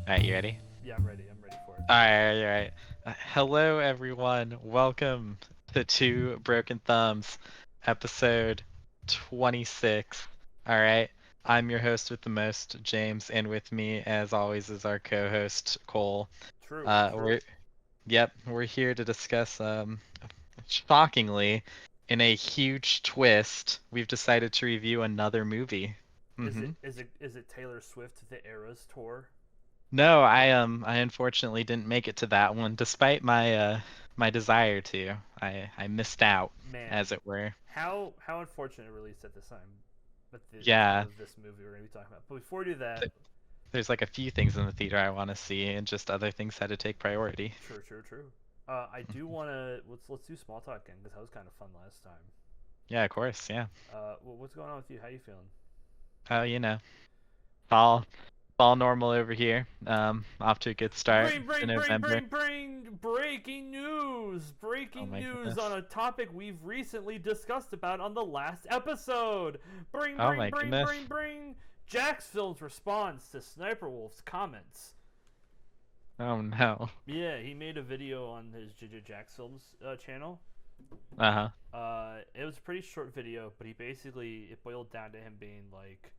All right, you ready? Yeah, I'm ready. I'm ready for it. All right. Hello, everyone. Welcome to Two Broken Thumbs, episode 26. All right. I'm your host with the most, James, and with me, as always, is our co-host Cole. True, Uh, true. we're we're here to discuss. Shockingly, in a huge twist, we've decided to review another movie. Is Mm-hmm. it is it is it Taylor Swift the Eras tour? No, I unfortunately didn't make it to that one, despite my desire to. I missed out, Man, as it were. how unfortunate it released at this time. But the time Yeah, of this movie we're gonna be talking about. But before we do that, th- there's like a few things in the theater I want to see, and just other things had to take priority. true. I do Mhm. wanna let's do small talk again because that was kind of fun last time. Yeah, of course, yeah. What's going on with you? How you feeling? Oh, all all normal over here. Off to a good start to November. Breaking news! Oh Breaking my news on goodness. a topic we've recently discussed about on the last episode. Oh my goodness. Bring. Jack's Film's response to Sniper Wolf's comments. Oh no. Yeah, he made a video on his JJ Jack's Films channel. Uh-huh. It was a pretty short video, but it boiled down to him being like,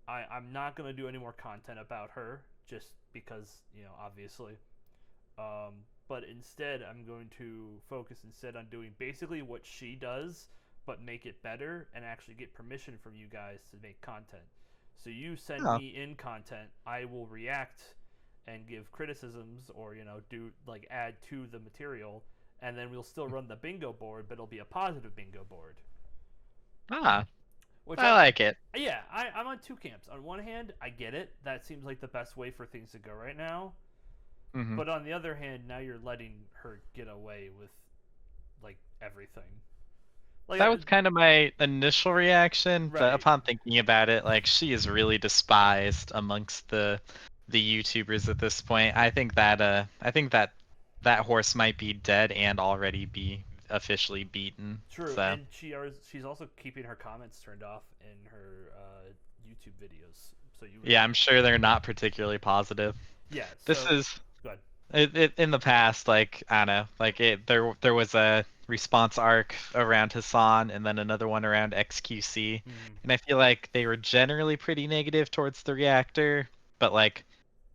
I'm not gonna do any more content about her just because, obviously. But instead, I'm going to focus instead on doing basically what she does, but make it better and actually get permission from you guys to make content. So you send Oh. me in content, I will react and give criticisms or do like add to the material, and then we'll still run the bingo board, but it'll be a positive bingo board. Ah, Which I like it. I'm on two camps. On one hand, I get it. That seems like the best way for things to go right now. Mm-hmm. But on the other hand, now you're letting her get away with like everything. Like That was kind of my initial reaction, but right. upon thinking about it, like she is really despised amongst the YouTubers at this point. I think that that horse might be dead and already be officially beaten. True, So and she's also keeping her comments turned off in her YouTube videos. So you would yeah, I'm sure they're not particularly positive. yeah. This So is go ahead. in the past, like I don't know, like there was a response arc around Hassan and then another one around XQC, Mm, and I feel like they were generally pretty negative towards the reactor, but like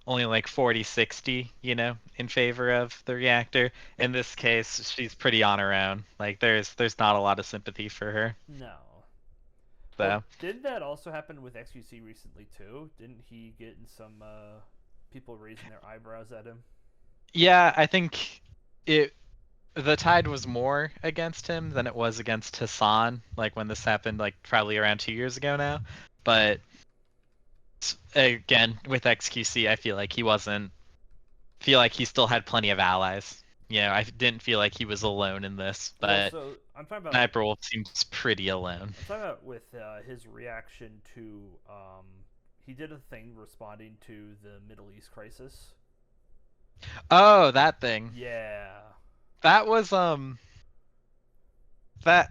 only like 40-60, in favor of the reactor. In this case, she's pretty on her own. Like there's not a lot of sympathy for her. no. But So did that also happen with XQC recently too? Didn't he get in some people raising their eyebrows at him? yeah, I think it the tide was more against him than it was against Hassan, like when this happened, like probably around 2 years ago now. But again, with XQC, I feel like he still had plenty of allies. I didn't feel like he was alone in this, Well, but so Sniper Wolf seems pretty alone. I'm talking about with his reaction to he did a thing responding to the Middle East crisis. Oh, that thing. Yeah. That was that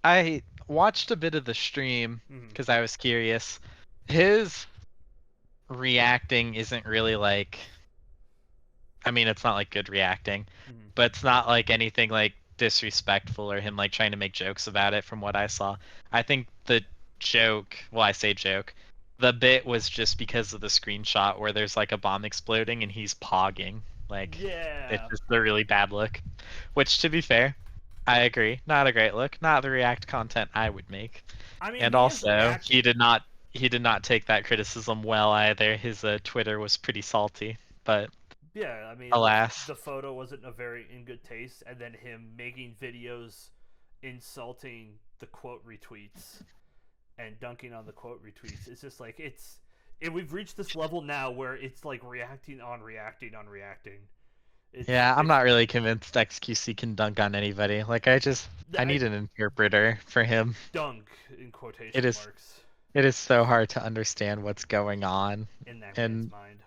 I watched a bit of the stream Mm-hmm. because I was curious. His reacting isn't really like, I mean, it's not like good reacting, Mm-hmm. but it's not like anything like disrespectful or him like trying to make jokes about it from what I saw. I think the joke, well, I say joke, the bit was just because of the screenshot where there's like a bomb exploding and he's pogging. Like, it's Yeah. just a really bad look. Which, to be fair, I agree. Not a great look. Not the React content I would make. I mean, And he is also, reacting. he did not take that criticism well either. His Twitter was pretty salty, but Yeah, I mean, alas. the photo wasn't a very in good taste, and then him making videos insulting the quote retweets and dunking on the quote retweets. It's just like we've reached this level now where it's like reacting on reacting on reacting. Yeah, I'm It's not really convinced XQC can dunk on anybody. Like I I need an interpreter for him. dunk in It quotation is marks it is so hard to understand what's going on. in that man's And mind.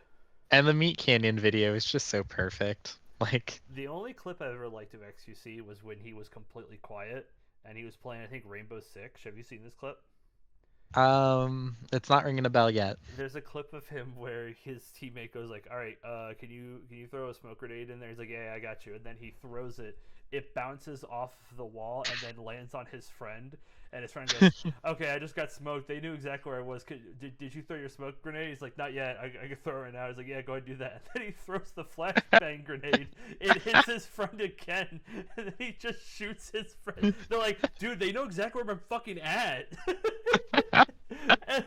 and the Meat Canyon video is just so perfect. Like, The only clip I ever liked of XQC was when he was completely quiet and he was playing, I think, Rainbow Six. Have you seen this clip? It's not ringing a bell yet. There's a clip of him where his teammate goes like, "All right, can you throw a smoke grenade in there?" He's like, "Yeah, I got you." And then he throws it. It bounces off the wall and then lands on his friend. And his friend goes, "Okay, I just got smoked. They knew exactly where I was. Did you throw your smoke grenade?" He's like, "Not yet. I can throw it right now." He's like, "Yeah, go ahead and do that." And then he throws the flashbang grenade. It hits his friend again, and then he just shoots his friend. They're like, "Dude, they know exactly where I'm fucking at." And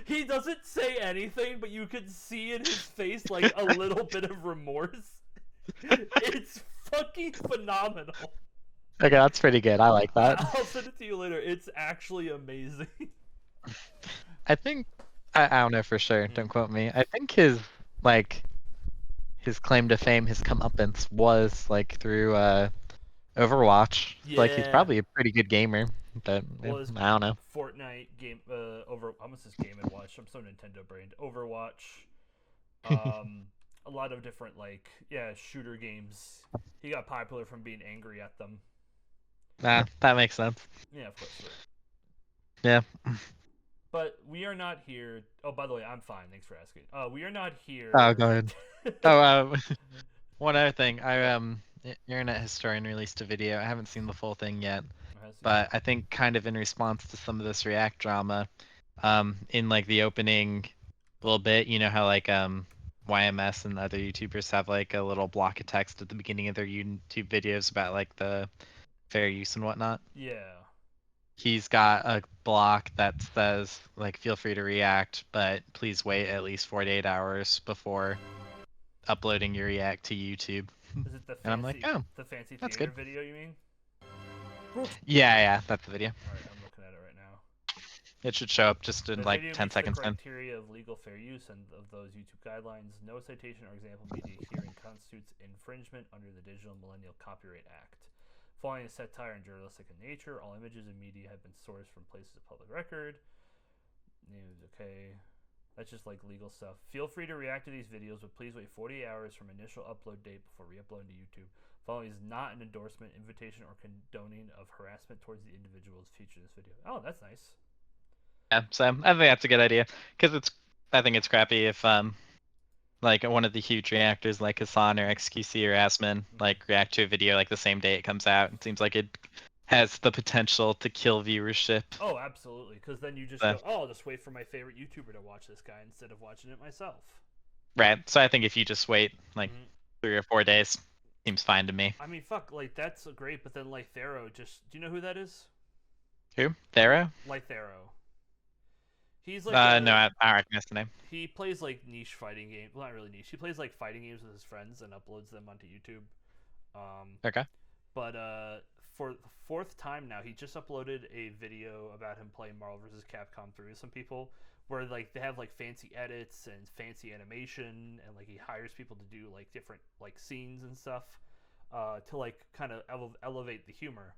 he doesn't say anything, but you can see in his face like a little bit of remorse. It's fucking phenomenal. Okay, that's pretty good. I like that. I'll send it to you later. It's actually amazing. I think I don't know for sure. Don't quote me. I think his claim to fame, his comeuppance was like through Overwatch. Like he's Yeah. probably a pretty good gamer, but Was I don't know. Fortnite game over? I almost says Game and Watch. I'm so Nintendo brained. Overwatch. A lot of different shooter games. He got popular from being angry at them. Nah, that makes sense. Yeah, of course. Yeah. But we are not here. Oh, by the way, I'm fine. Thanks for asking. We are not here. Oh, go ahead. Oh, one other thing. Internet Historian released a video. I haven't seen the full thing yet, but I think kind of in response to some of this React drama, in like the opening little bit, you know how like YMS and other YouTubers have like a little block of text at the beginning of their YouTube videos about like the fair use and whatnot. Yeah. He's got a block that says like feel free to react, but please wait at least 48 hours before uploading your react to YouTube. Is it the fancy, and I'm like, oh, the fancy that's theater good. video you mean? Yeah, that's the video. Alright, I'm looking at it right now. It should show up just in The like video 10 meets seconds the then. criteria of legal fair use and of those YouTube guidelines. No citation or example media herein constitutes infringement under the Digital Millennial Copyright Act. Following is satire and journalistic in nature. All images and media have been sourced from places of public record. News, okay. That's just like legal stuff. Feel free to react to these videos, but please wait 48 hours from initial upload date before re-uploading to YouTube. Following is not an endorsement, invitation, or condoning of harassment towards the individuals featured in this video. Oh, that's nice. Yeah, so I think that's a good idea because I think it's crappy if like one of the huge reactors like Hassan or XQC or Asman like react to a video like the same day it comes out. It seems like it has the potential to kill viewership. Oh, absolutely. Because then you just go, oh, I'll just wait for my favorite YouTuber to watch this guy instead of watching it myself. Right. So I think if you just wait like 3 or 4 days, seems fine to me. I mean, fuck, like that's great, but then Lythero just, do you know who that is? Who? Thero? Lythero. He's like no, I don't recognize the name. He plays like niche fighting games. Well, not really niche. He plays like fighting games with his friends and uploads them onto YouTube. Okay. But for the fourth time now, he just uploaded a video about him playing Marvel vs. Capcom 3 with some people, where like they have like fancy edits and fancy animation, and like he hires people to do like different like scenes and stuff to like kind of elevate the humor.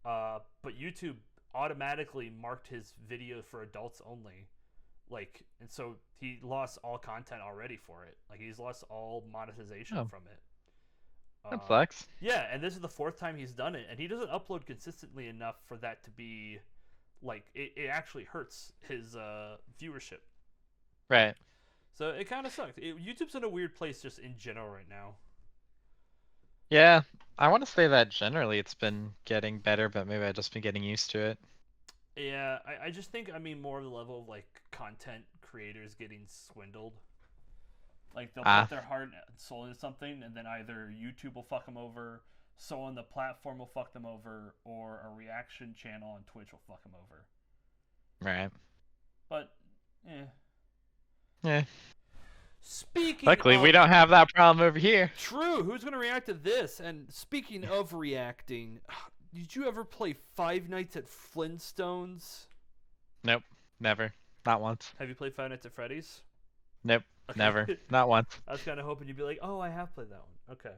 But YouTube automatically marked his video for adults only, like, and so he lost all content already for it. Like he's lost all monetization from it. That sucks. Yeah, and this is the fourth time he's done it, and he doesn't upload consistently enough for that to be like it actually hurts his viewership. Right. So it kind of sucks. YouTube's in a weird place just in general right now. Yeah, I want to say that generally it's been getting better, but maybe I've just been getting used to it. Yeah, I just think, I mean, more of the level of like content creators getting swindled. Like they'll put their heart and soul into something, and then either YouTube will fuck them over, so on the platform will fuck them over, or a reaction channel on Twitch will fuck them over. Right. But, Yeah. Speaking Luckily, of, we don't have that problem over here. True. Who's going to react to this? And speaking of reacting, did you ever play Five Nights at Flintstones? Nope. Never. Not once. Have you played Five Nights at Freddy's? Nope. Okay. Never. Not once. I was kind of hoping you'd be like, oh, I have played that one. Okay.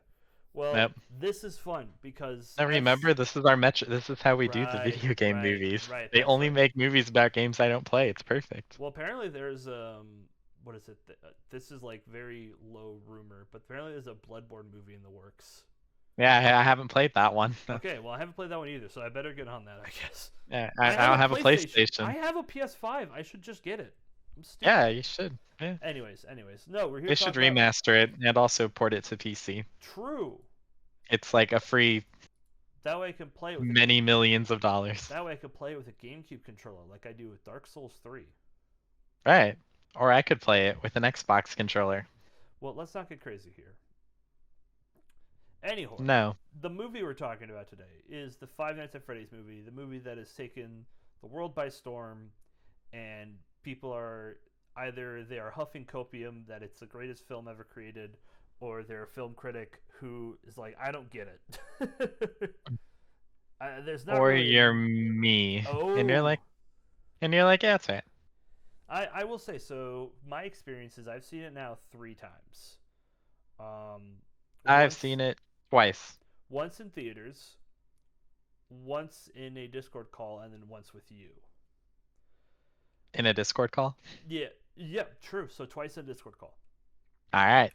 Well, This is fun because... Now remember, this is our metric. This is how we do the video game movies. Right, they only make movies about games I don't play. It's perfect. Well, apparently there's... what is it? This is like very low rumor, but apparently there's a Bloodborne movie in the works. Yeah, I haven't played that one. Okay, well I haven't played that one either, so I better get on that, I guess. Yeah, I I have don't a have a PlayStation. I PlayStation. have a PS5. I should just get it. I'm Yeah, stupid. you should. Yeah. Anyways. No, we're here They to should talk about remaster it and also port it to PC. True. It's like a free That way I can play it with a many millions of dollars. that way I can play it with a GameCube controller like I do with Dark Souls 3. Right. Or I could play it with an Xbox controller. Well, let's not get crazy here. Anyhow, No. the movie we're talking about today is the Five Nights at Freddy's movie, the movie that has taken the world by storm, and people are either they are huffing copium that it's the greatest film ever created, or they're a film critic who is like, I don't get it. There's not Or really you're me. oh And you're like, yeah, that's right. I will say so. My experiences, I've seen it now 3 times. I've Once seen it twice once in theaters, once in a Discord call, and then once with you. in a Discord call. Yeah, true. So twice in a Discord call. All right.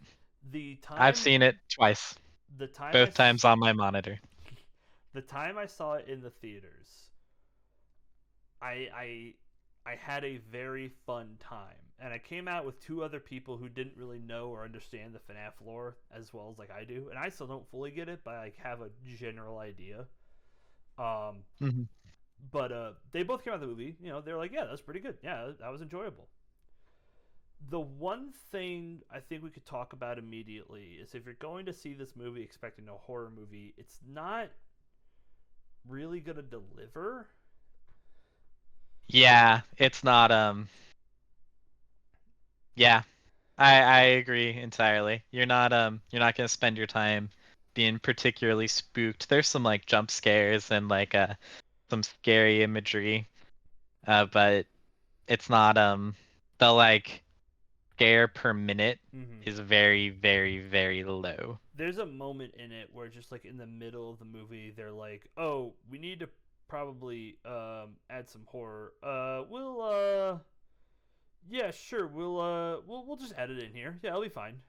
The I've time, seen it twice. the time Both times on my monitor. the time I saw it in the theaters, I had a very fun time, and I came out with 2 other people who didn't really know or understand the FNAF lore as well as like I do, and I still don't fully get it, but I like, have a general idea. Um, Hmm. but they both came out of the movie. You know, they're like, yeah, that was pretty good. Yeah, that was enjoyable. The one thing I think we could talk about immediately is if you're going to see this movie expecting a horror movie, it's not really gonna deliver. Yeah, it's not. Yeah, I agree entirely. You're not gonna spend your time being particularly spooked. There's some like jump scares and like some scary imagery, but it's not the like scare per minute Mm-hmm. is very very very low. There's a moment in it where just like in the middle of the movie, they're like, "Oh, we need to probably add some horror. Yeah, sure, we'll just add it in here. Yeah, it'll be fine."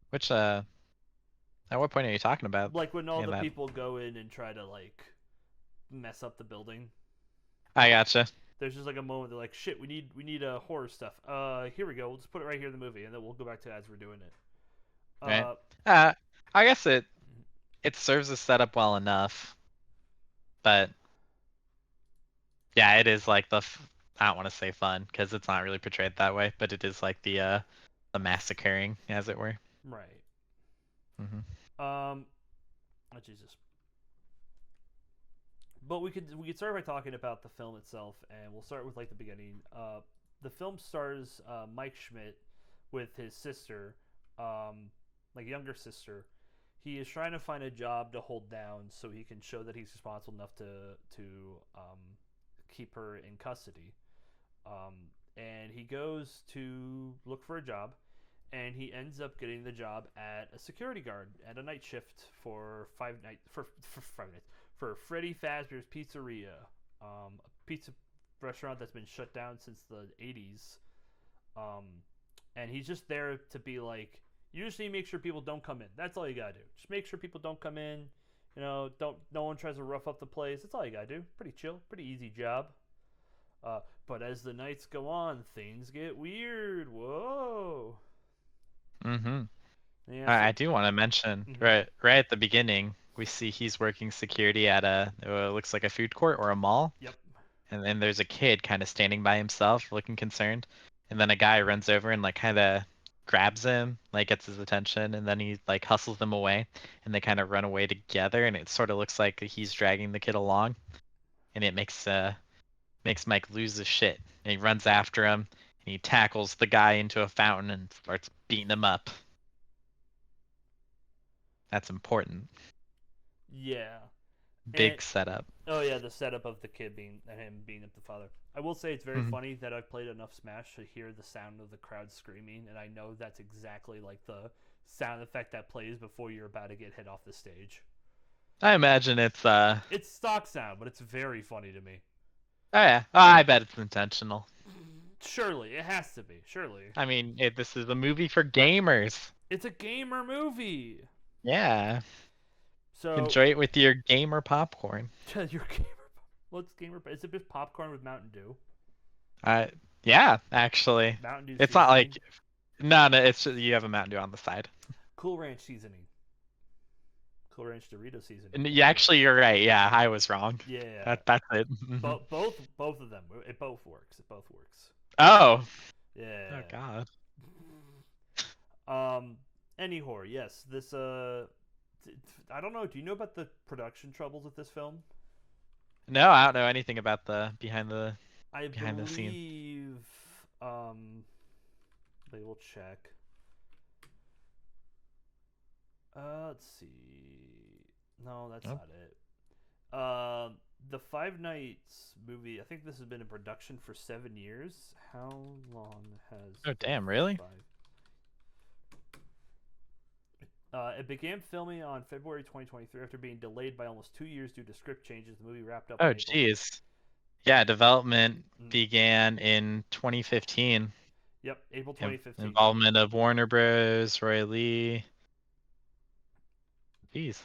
Which at what point are you talking about Like when all in the that? people go in and try to like mess up the building. I gotcha. There's just like a moment they're like, "Shit, we need horror stuff. Here we go. We'll just put it right here in the movie, and then we'll go back to it as we're doing it." Right. Uh, Uh, I guess it serves the setup well enough, but yeah, it is like I don't want to say fun because it's not really portrayed that way, but it is like the massacring, as it were. right. Hmm. Um, oh Jesus. But we could start by talking about the film itself, and we'll start with like the beginning. The film stars Mike Schmidt with his sister, like younger sister. He is trying to find a job to hold down so he can show that he's responsible enough to keep her in custody. Um, and he goes to look for a job, and he ends up getting the job at a security guard at a night shift for 5 nights for 5 nights for Freddy Fazbear's Pizzeria, a pizza restaurant that's been shut down since the 80s. Um, and he's just there to be like, you just need to make sure people don't come in. That's all you gotta do. Just make sure people don't come in. You know, don't no one tries to rough up the place. That's all you gotta do. Pretty chill, pretty easy job. But as the nights go on, things get weird. Whoa. Hmm. Yeah. I do want to mention Mhm. right at the beginning, we see he's working security at a looks like a food court or a mall, Yep. and then there's a kid kind of standing by himself, looking concerned, and then a guy runs over and like kind of grabs him, like gets his attention, and then he like hustles them away, and they kind of run away together, and it sort of looks like he's dragging the kid along, and it makes Mike lose his shit, and he runs after him, and he tackles the guy into a fountain and starts beating him up. That's important. Yeah. And Big setup. oh yeah, the setup of the kid being him being up the father. I will say it's very Mhm. funny that I've played enough Smash to hear the sound of the crowd screaming, and I know that's exactly like the sound effect that plays before you're about to get hit off the stage. I imagine it's It's stock sound, but it's very funny to me. oh yeah, oh, I bet it's intentional. Surely, it has to be. Surely. I mean, this is a movie for gamers. It's a gamer movie. Yeah. So, Enjoy it with your gamer popcorn. your gamer. What's gamer? Is it just popcorn with Mountain Dew? Uh, yeah, actually. Mountain Dew It's not seasoning, like no, it's just you have a Mountain Dew on the side. Cool Ranch seasoning, Cool Ranch Dorito seasoning. And There you go. you're right. Yeah, I was wrong. Yeah, That's it. both of them. It both works. It both works. Oh. Oh Yeah. God. Um. Anyhow, yes. This I don't know. Do you know about the production troubles with this film? No, I don't know anything about the I behind the scenes. believe. They will check. Let's see. No, that's Oh, not it. The Five Nights movie. I think this has been in production for 7 years. How long has? oh damn, really? Five. It began filming on February 2023 after being delayed by almost 2 years due to script changes. The movie wrapped up on Oh April. jeez. Yeah, development Mm. began in 2015. Yep, April 2015. Involvement of Warner Bros., Roy Lee. Jeez.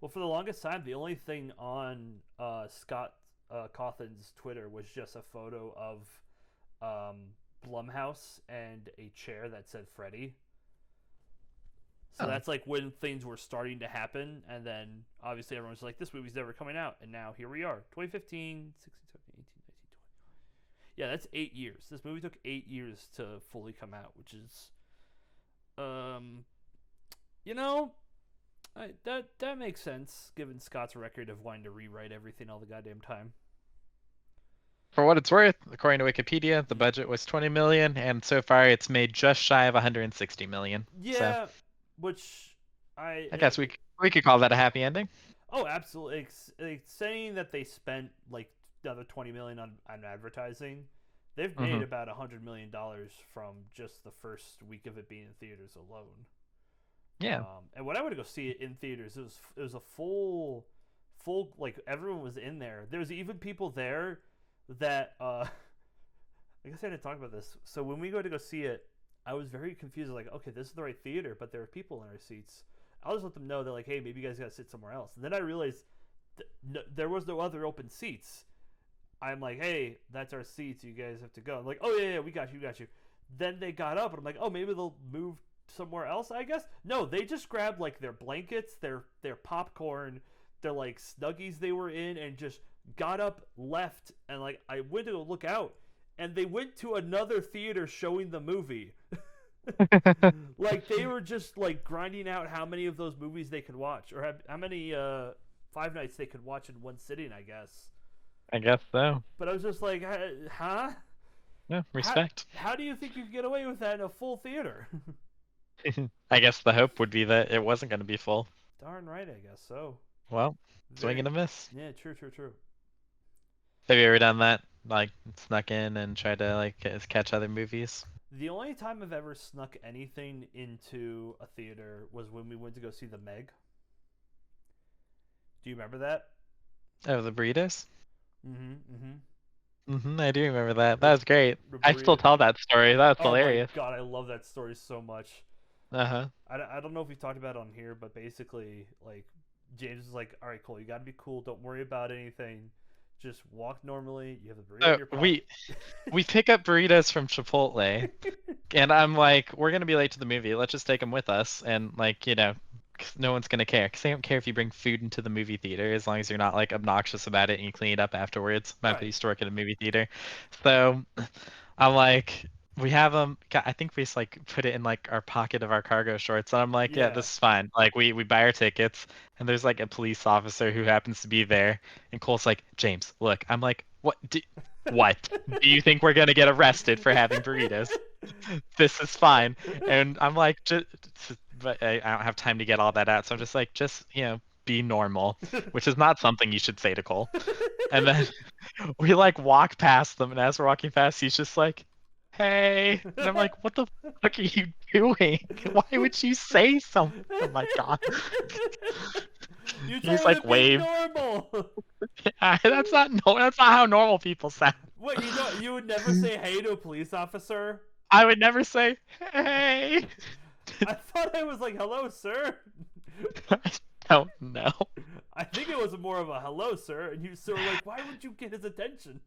Well, for the longest time, the only thing on Scott Cawthon's Twitter was just a photo of Blumhouse and a chair that said Freddy. So Oh. that's like when things were starting to happen, and then obviously everyone's like, "This movie's never coming out," and now here we are, 2015, 16, 17, 18, 19, 20. Yeah, that's 8 years. This movie took 8 years to fully come out, which is, you know, that makes sense given Scott's record of wanting to rewrite everything all the goddamn time. For what it's worth, according to Wikipedia, the budget was 20 million, and so far it's made just shy of 160 million. So Yeah, which I guess we could call that a happy ending. oh, absolutely. It's saying that they spent like the other 20 million on advertising. They've made about $100 million from just the first week of it being in theaters alone. Yeah. And when I went to go see it in theaters, it was a full like everyone was in there. There was even people there that I guess I didn't talk about this. So when we go to go see it, I was very confused. Like, okay, this is the right theater, but there are people in our seats. I'll just let them know that like, hey, maybe you guys gotta sit somewhere else. And then I realized there was no other open seats. I'm like, hey, that's our seats. You guys have to go. I'm like, oh yeah, we got you, we got you. Then they got up, and I'm like, oh, maybe they'll move somewhere else. I guess no, they just grabbed like their blankets, their popcorn, their like snuggies they were in, and just got up, left, and like I went to go look out, and they went to another theater showing the movie. Like they were just like grinding out how many of those movies they could watch, or how many Five Nights they could watch in one sitting, I guess. I guess so. But I was just like, huh? Yeah, respect. How do you think you could get away with that in a full theater? I guess the hope would be that it wasn't going to be full. Darn right, I guess so. Well, swing and a miss. Yeah, true. Have you ever done that? Like snuck in and tried to like catch other movies? The only time I've ever snuck anything into a theater was when we went to go see The Meg. Do you remember that? Oh, the burritos? I do remember that. That was great. I still tell that story. That's hilarious. Oh my god, I love that story so much. Uh-huh. I don't know if we talked about it on here, but basically, like, James is like, all right, Cole, you gotta be cool. Don't worry about anything. Just walk normally. You have the burrito in your pocket. We pick up burritos from Chipotle, and I'm like, we're gonna be late to the movie. Let's just take them with us, and like, no one's gonna care. Cause they don't care if you bring food into the movie theater as long as you're not like obnoxious about it and you clean it up afterwards. My Right. used to work at a movie theater, so I'm like, we have them. I think we just like put it in like our pocket of our cargo shorts, and I'm like, yeah, this is fine. Like we buy our tickets, and there's like a police officer who happens to be there, and Cole's like, James, look. I'm like, what? What? Do you think we're gonna get arrested for having burritos? This is fine. And I'm like, but I don't have time to get all that out, so I'm just like, be normal, which is not something you should say to Cole. And then we like walk past them, and as we're walking past, he's just like, hey. And I'm like, what the fuck are you doing? Why would you say something? Oh my god. He's like, wave. Normal. That's not how normal people sound. What, you would never say hey to a police officer? I would never say hey. I thought it was like, "Hello, sir." I don't know. I think it was more of a "Hello, sir," and you were like, "Why would you get his attention?"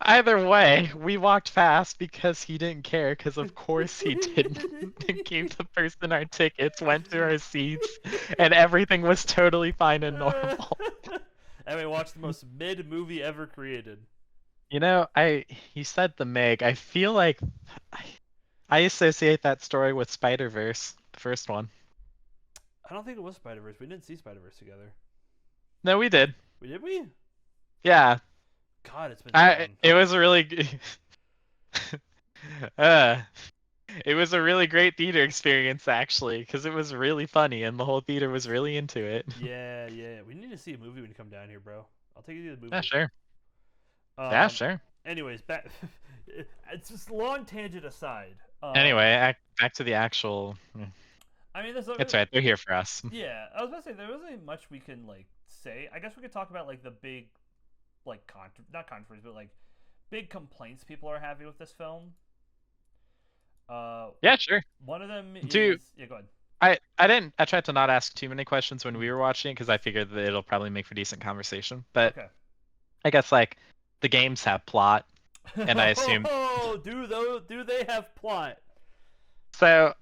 Either way, we walked fast because he didn't care, because of course he didn't. Gave the person our tickets, went to our seats, and everything was totally fine and normal. And we watched the most mid movie ever created. You know, you said the Meg. I feel like I associate that story with Spider-Verse, the first one. I don't think it was Spider Verse. We didn't see Spider Verse together. No, we did. Did we? Yeah. God, it's been so long. It was a really uh it was a really great theater experience actually, because it was really funny and the whole theater was really into it. Yeah, yeah. We need to see a movie when you come down here, bro. I'll take you to the Yeah, movie. sure. Yeah, Um. sure. Anyways, back. It's just long tangent aside. Anyway, back to the actual. I mean, there's It's right. They're here for us. yeah. I was gonna say there wasn't much we can like say. I guess we could talk about like the big, like not controversies, but like big complaints people are having with this film. Uh, Yeah, sure. one of them Dude, is yeah. Go ahead. I tried to not ask too many questions when we were watching because I figured that it'll probably make for decent conversation. But Okay. I guess like the games have plot, and I assume Oh, do they have plot? so.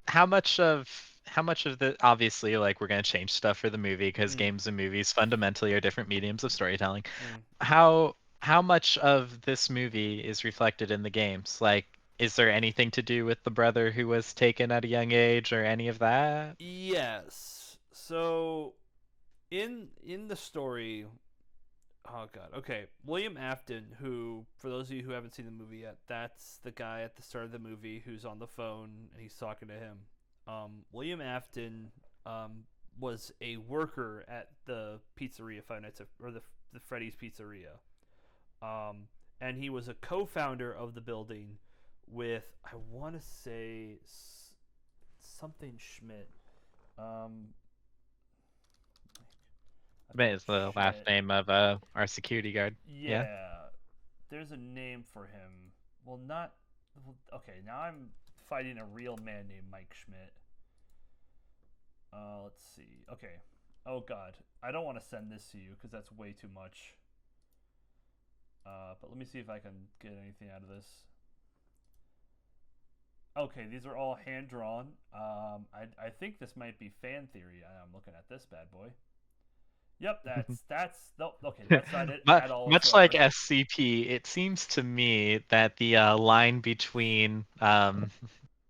How much of the obviously like we're gonna change stuff for the movie because Mm, games and movies fundamentally are different mediums of storytelling. mm. How much of this movie is reflected in the games? Like, is there anything to do with the brother who was taken at a young age or any of that? Yes. So in the story, oh god. Okay, William Afton, who for those of you who haven't seen the movie yet, that's the guy at the start of the movie who's on the phone and he's talking to him. William Afton was a worker at the pizzeria Five Nights at, or the Freddy's Pizzeria. Um, and he was a co-founder of the building with I want to say something Schmidt. Um, I I mean, think it's the last Schmidt. name of our security guard. Yeah. Yeah, there's a name for him. Well, not okay. Now I'm fighting a real man named Mike Schmidt. Let's see. Okay. Oh God, I don't want to send this to you because that's way too much. But let me see if I can get anything out of this. Okay, these are all hand drawn. I think this might be fan theory. I'm looking at this bad boy. Yep, that's no, okay. That's not it at all Much like whatsoever. SCP, it seems to me that the line between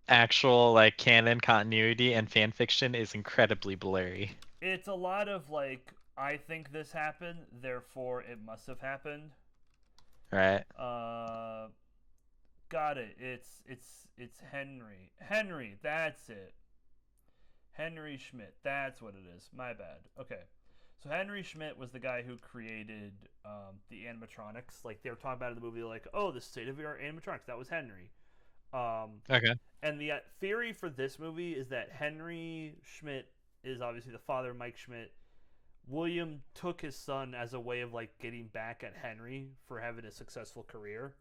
actual like canon continuity and fan fiction is incredibly blurry. It's a lot of like I think this happened, therefore it must have happened. Right. Uh, got it. It's Henry. Henry, that's it. Henry Schmidt. That's what it is. My bad. Okay. So Henry Schmidt was the guy who created the animatronics. Like they were talking about in the movie, like, oh, the state of the art animatronics. That was Henry. Um, Okay. and the theory for this movie is that Henry Schmidt is obviously the father of Mike Schmidt. William took his son as a way of like getting back at Henry for having a successful career.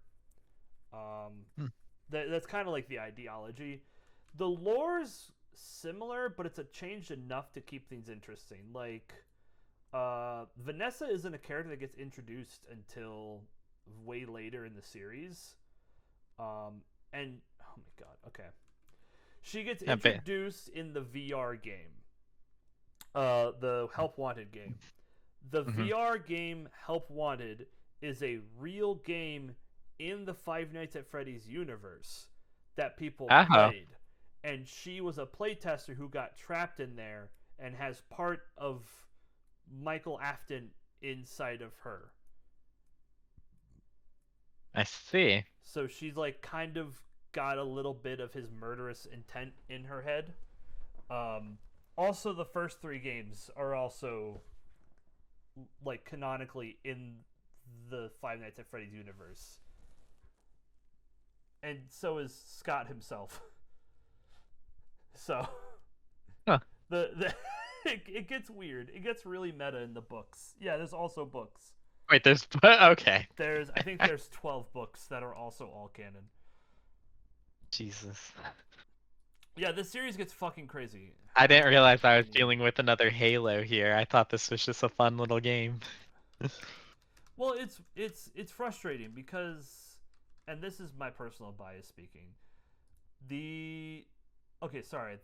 Um, Hmm. that's kind of like the ideology. The lore's similar, but it's a changed enough to keep things interesting. Like, Vanessa isn't a character that gets introduced until way later in the series. And oh my god, okay, she gets A bit. introduced in the VR game, the Help Wanted game. The Hmm. VR game Help Wanted is a real game in the Five Nights at Freddy's universe that people Oh, played. And she was a playtester who got trapped in there and has part of Michael Afton inside of her. I see. So she's like kind of got a little bit of his murderous intent in her head. Also, the first three games are also like canonically in the Five Nights at Freddy's universe, and so is Scott himself. So Huh. the it gets weird. It gets really meta in the books. Yeah, there's also books. Wait, there's okay. I think there's 12 books that are also all canon. Jesus. Yeah, this series gets fucking crazy. I How didn't many realize I was can you? dealing with another Halo here. I thought this was just a fun little game. Well, it's frustrating because, and this is my personal bias speaking. The okay, sorry.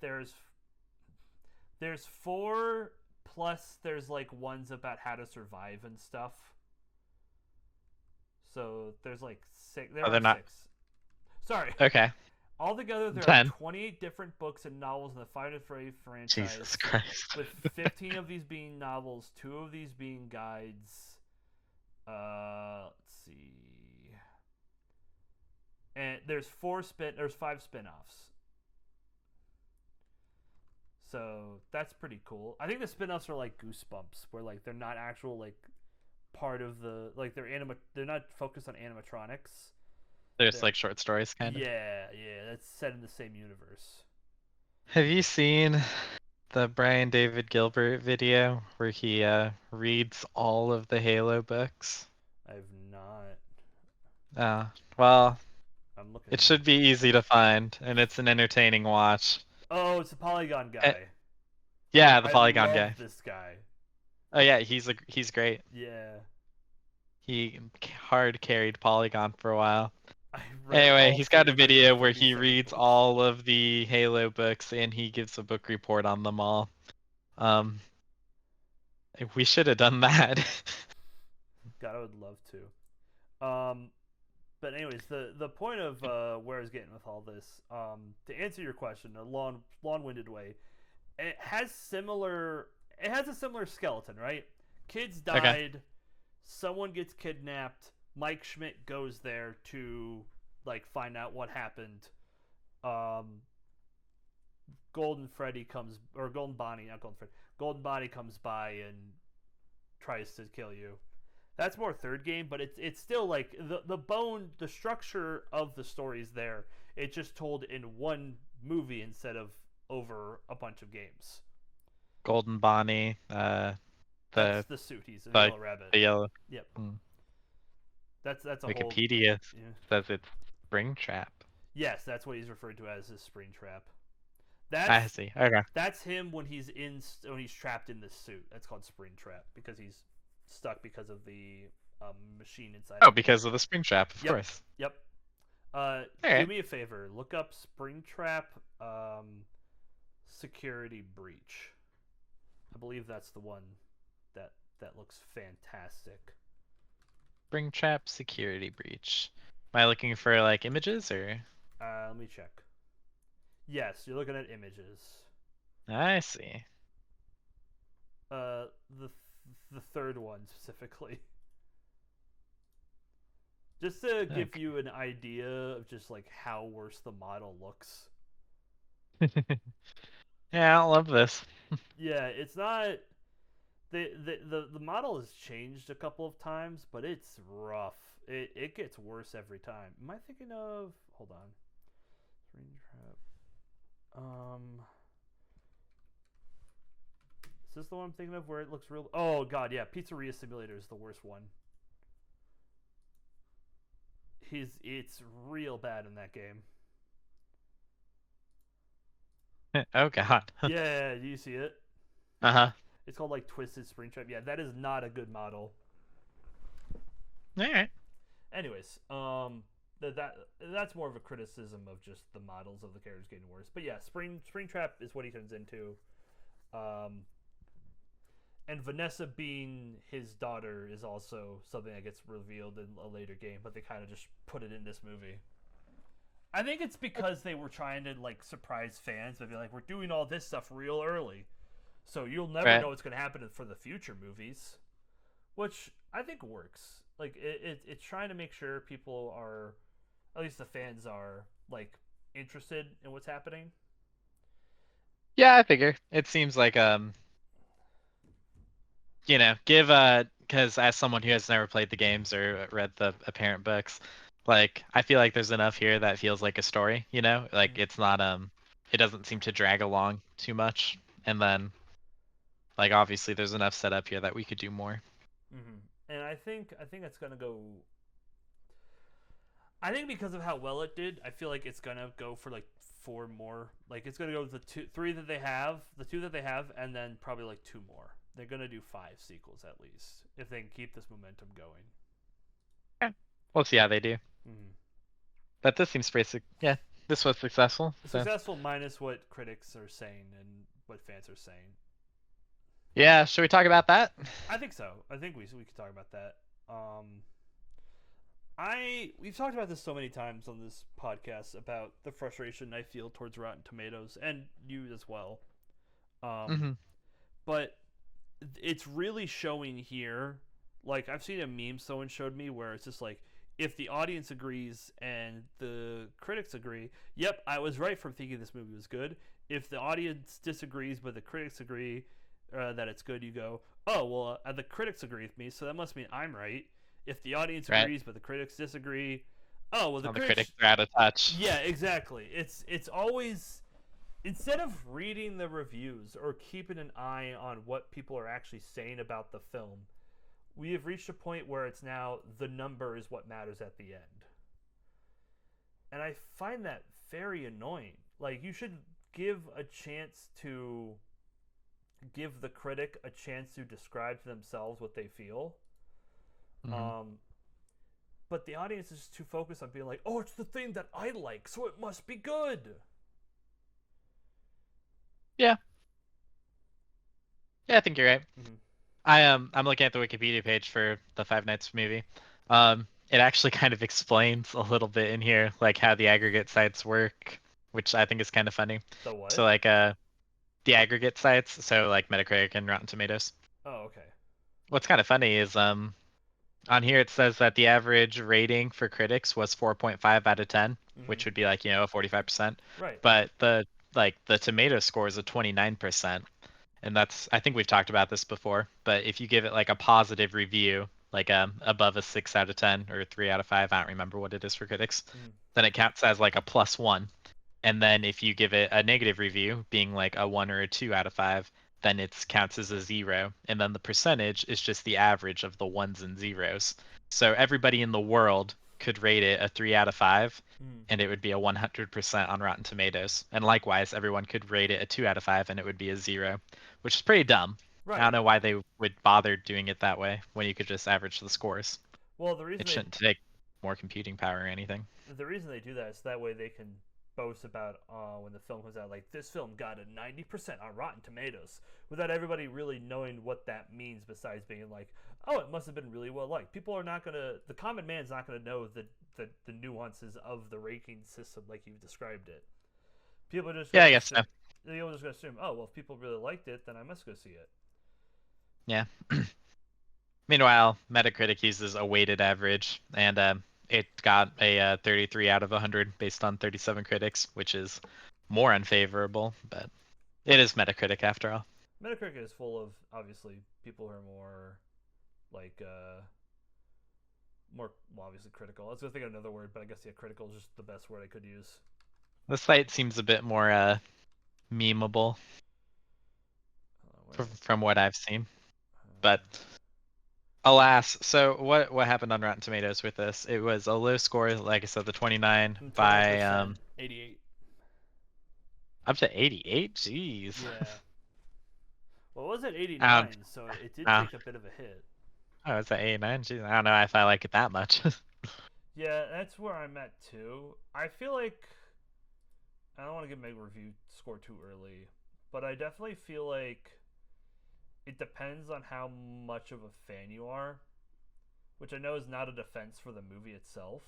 There's four plus there's like ones about how to survive and stuff. So there's like six. There Oh, are they're not. six. Sorry. Okay. Altogether, there are 10. 28 different books and novels in the Five Nights at Freddy's Jesus franchise, Christ. with 15 of these being novels, 2 of these being guides. Let's see. And there's 5 spin-offs. So that's pretty cool. I think the spin-offs are like Goosebumps, where like they're not actual like part of the like they're not focused on animatronics. There's They're like short stories, kind of. yeah, that's set in the same universe. Have you seen the Brian David Gilbert video where he reads all of the Halo books? I've not. Uh, well, I'm looking it him up should be right easy now. to find, and it's an entertaining watch. Oh, it's the Polygon Eh, guy. yeah, the I Polygon love guy. this guy. Oh yeah, he's great. Yeah. He hard carried Polygon for a while. I read Anyway, all he's got a video where he 337 reads books. all of the Halo books and he gives a book report on them all. Um, we should have done that. God, I would love to. But anyways, the point of where I was getting with all this, to answer your question, a long-winded way, it has a similar skeleton, right? Kids Okay. died, someone gets kidnapped, Mike Schmidt goes there to like find out what happened. Um, Golden Freddy comes or Golden Bonnie, not Golden Freddy. Golden Bonnie comes by and tries to kill you. That's more third game, but it's still like the structure of the story is there. It's just told in one movie instead of over a bunch of games. Golden Bonnie, That's the the suit. He's a the, yellow rabbit. the yellow. Yep. hmm, That's a whole. Wikipedia Yeah. says it's Springtrap. Yes, that's what he's referred to as his spring trap. I That's see. Okay. that's him when he's trapped in this suit. That's called spring trap because he's stuck because of the machine inside Oh, him. because of the Springtrap, of Yep. course. Yep. All Do right. me a favor. Look up Springtrap security breach. I believe that's the one that looks fantastic. Springtrap security breach. Am I looking for like images or? Let me check. Yes, you're looking at images. I see. Uh, the the third one specifically. Just to give Okay. you an idea of just like how worse the model looks. Yeah, I love this. Yeah, it's not the model has changed a couple of times, but it's rough. It gets worse every time. Am I thinking of? Hold on. Spring Trap. Is this the one I'm thinking of where it looks real? Oh god, yeah. Pizzeria Simulator is the worst one. It's real bad in that game. Oh God. Yeah, do you see it? Uh-huh. It's called like Twisted Springtrap. Yeah, that is not a good model. All right. Anyways, that's more of a criticism of just the models of the characters getting worse. But yeah, Springtrap is what he turns into. Um, and Vanessa being his daughter is also something that gets revealed in a later game, but they kind of just put it in this movie. I think it's because they were trying to like surprise fans, but be like, we're doing all this stuff real early, so you'll never Right. know what's going to happen for the future movies, which I think works. Like it's trying to make sure people are, at least the fans are, like interested in what's happening. Yeah, I figure. It seems like give because as someone who has never played the games or read the apparent books, like I feel like there's enough here that feels like a story, Like Mm-hmm. it's not it doesn't seem to drag along too much. And then like obviously there's enough set up here that we could do more. Mm-hmm. And I think that's gonna go. I think because of how well it did, I feel like it's gonna go for like four more. Like it's gonna go with the three that they have, the two that they have, and then probably like two more. They're gonna do five sequels at least if they can keep this momentum going. Yeah. We'll see how they do. Mm-hmm. But this seems pretty. Yeah, this was successful. So Successful minus what critics are saying and what fans are saying. yeah, should we talk about that? I think so. I think we could talk about that. Um, we've talked about this so many times on this podcast about the frustration I feel towards Rotten Tomatoes and you as well. Um, Hmm. but it's really showing here. Like I've seen a meme someone showed me where it's just like if the audience agrees and the critics agree, yep, I was right for thinking this movie was good. If the audience disagrees but the critics agree that it's good, you go, oh well, the critics agree with me, so that must mean I'm right. If the audience Right. agrees but the critics disagree, oh well, the All the critics. critics are out of touch. Yeah, exactly. It's always instead of reading the reviews or keeping an eye on what people are actually saying about the film, we have reached a point where it's now the number is what matters at the end. And I find that very annoying. Like, you should give a chance to give the critic a chance to describe to themselves what they feel. Hmm. Um, but the audience is too focused on being like, oh, it's the thing that I like, so it must be good. Yeah, yeah, I think you're right. Mm-hmm. I'm looking at the Wikipedia page for the Five Nights movie. It actually kind of explains a little bit in here, like how the aggregate sites work, which I think is kind of funny. The So what? like the aggregate sites, so like Metacritic and Rotten Tomatoes. Oh, okay. What's kind of funny is on here it says that the average rating for critics was 4.5 out of 10, Mm-hmm. which would be like, a 45%. Right. But the tomato score is a 29%. And that's, I think we've talked about this before, but if you give it like a positive review, like above a 6 out of 10 or a 3 out of 5, I don't remember what it is for critics, Mm-hmm. then it counts as like a +1. And then if you give it a negative review, being like a 1 or a 2 out of 5, then it counts as a 0. And then the percentage is just the average of the ones and zeros. So everybody in the world could rate it a 3 out of 5, Mm-hmm. and it would be a 100% on Rotten Tomatoes. And likewise, everyone could rate it a 2 out of 5, and it would be a 0, which is pretty dumb. I don't Right. know why they would bother doing it that way when you could just average the scores. Well, It shouldn't take more computing power or anything. the reason they do that is that way they can boast about when the film comes out, like this film got a 90% on Rotten Tomatoes, without everybody really knowing what that means. Besides being like, oh, it must have been really well liked. People are not gonna, the common man's not gonna know the nuances of the ranking system like you've described it. People are just Yeah, gonna I guess assume, so. they're just gonna assume, oh well, if people really liked it, then I must go see it. Yeah. Meanwhile, Metacritic uses a weighted average, and it got a 33 out of 100 based on 37 critics, which is more unfavorable, but it is Metacritic after all. Metacritic is full of obviously people who are more like more well, obviously critical. I was gonna think of another word, but I guess yeah, critical is just the best word I could use. The site seems a bit more memeable Where? from what I've seen, but alas. So what happened on Rotten Tomatoes with this? It was a low score, like I said, the 29 by 29%, 88. up to 88. Jeez. Yeah. Well, it was at Um, 89, so it did uh, take a bit of a hit. oh, it's at 89. Jeez, I don't know if I like it that much. Yeah, that's where I'm at too. I feel like I don't want to give my review score too early, but I definitely feel like it depends on how much of a fan you are, which I know is not a defense for the movie itself.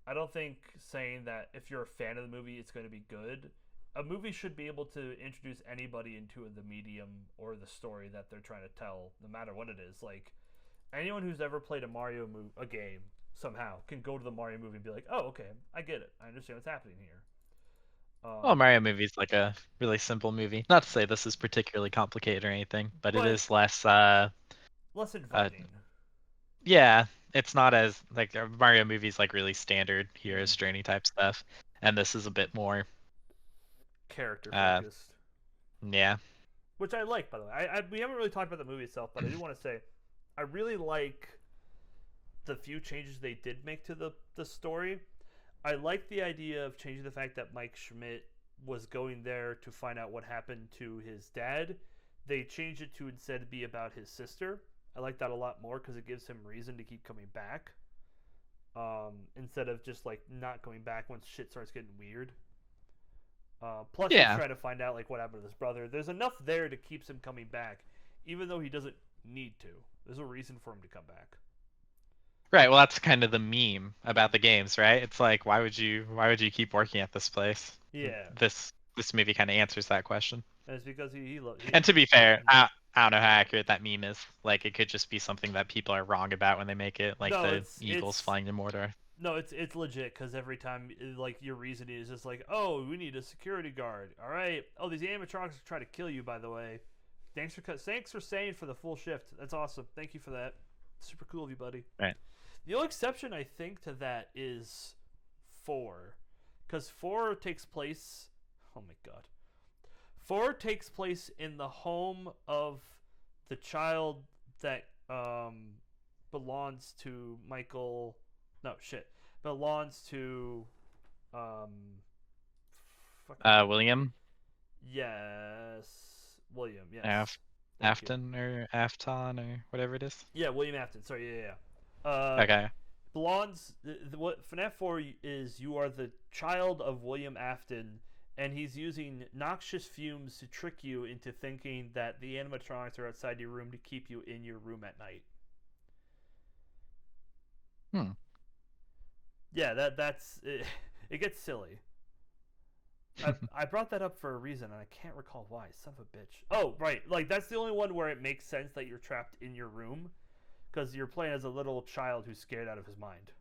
I don't think saying that if you're a fan of the movie, it's going to be good. A movie should be able to introduce anybody into the medium or the story that they're trying to tell, no matter what it is. Like anyone who's ever played a game somehow can go to the Mario movie and be like, "Oh, okay, I get it. I understand what's happening here." Well, Um, Mario movie's like a really simple movie. Not to say this is particularly complicated or anything, but it but is less less uh inviting. yeah, it's not as like Mario movie's like really standard Mm, hero's journey type stuff, and this is a bit more character uh focused, yeah. which I like. By the way, we haven't really talked about the movie itself, but I do want to say I really like the few changes they did make to the story. I like the idea of changing the fact that Mike Schmidt was going there to find out what happened to his dad. They changed it to instead be about his sister. I like that a lot more because it gives him reason to keep coming back. Instead of just like not going back once shit starts getting weird. Plus, he's Yeah. trying to find out like what happened to his brother. There's enough there to keep him coming back, even though he doesn't need to. There's a reason for him to come back. Right. Well, that's kind of the meme about the games, right? It's like, why would you keep working at this place? Yeah, This movie kind of answers that question. and it's because And to be fair, I don't know how accurate that meme is. Like, it could just be something that people are wrong about when they make it, like no, the Eagles flying to Mordor. no, it's legit because every time like your reasoning is just like, oh, we need a security guard. All right. Oh, these animatronics are trying to kill you. By the way, thanks for staying for the full shift. That's awesome. Thank you for that. Super cool of you, buddy. Right. The only exception I think to that is 4, because 4 takes place. Oh my god. 4 takes place in the home of the child that belongs to Michael. No shit, belongs to um. William Yes, William. Yes. Afton or Afton or whatever it is. Yeah, William Afton. Sorry. Yeah. Okay. Belongs. What FNAF 4 is? You are the child of William Afton, and he's using noxious fumes to trick you into thinking that the animatronics are outside your room to keep you in your room at night. Yeah, that's it. It gets silly. I brought that up for a reason, and I can't recall why. Son of a bitch. Oh, right. Like, that's the only one where it makes sense that you're trapped in your room, because you're playing as a little child who's scared out of his mind.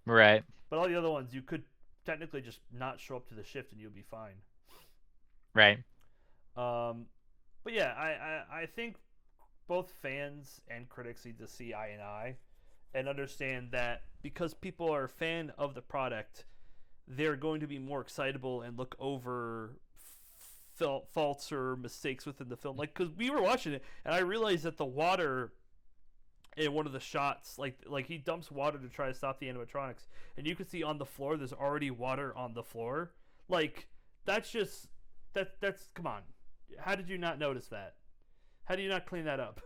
Right. But all the other ones, you could technically just not show up to the shift and you'll be fine. Right. But yeah, I think both fans and critics need to see eye in eye and understand that because people are a fan of the product, they're going to be more excitable and look over faults or mistakes within the film. Like, because we were watching it, and I realized that the water in one of the shots, like he dumps water to try to stop the animatronics, and you can see on the floor there's already water on the floor. Like, that's just that's come on. How did you not notice that? How do you not clean that up?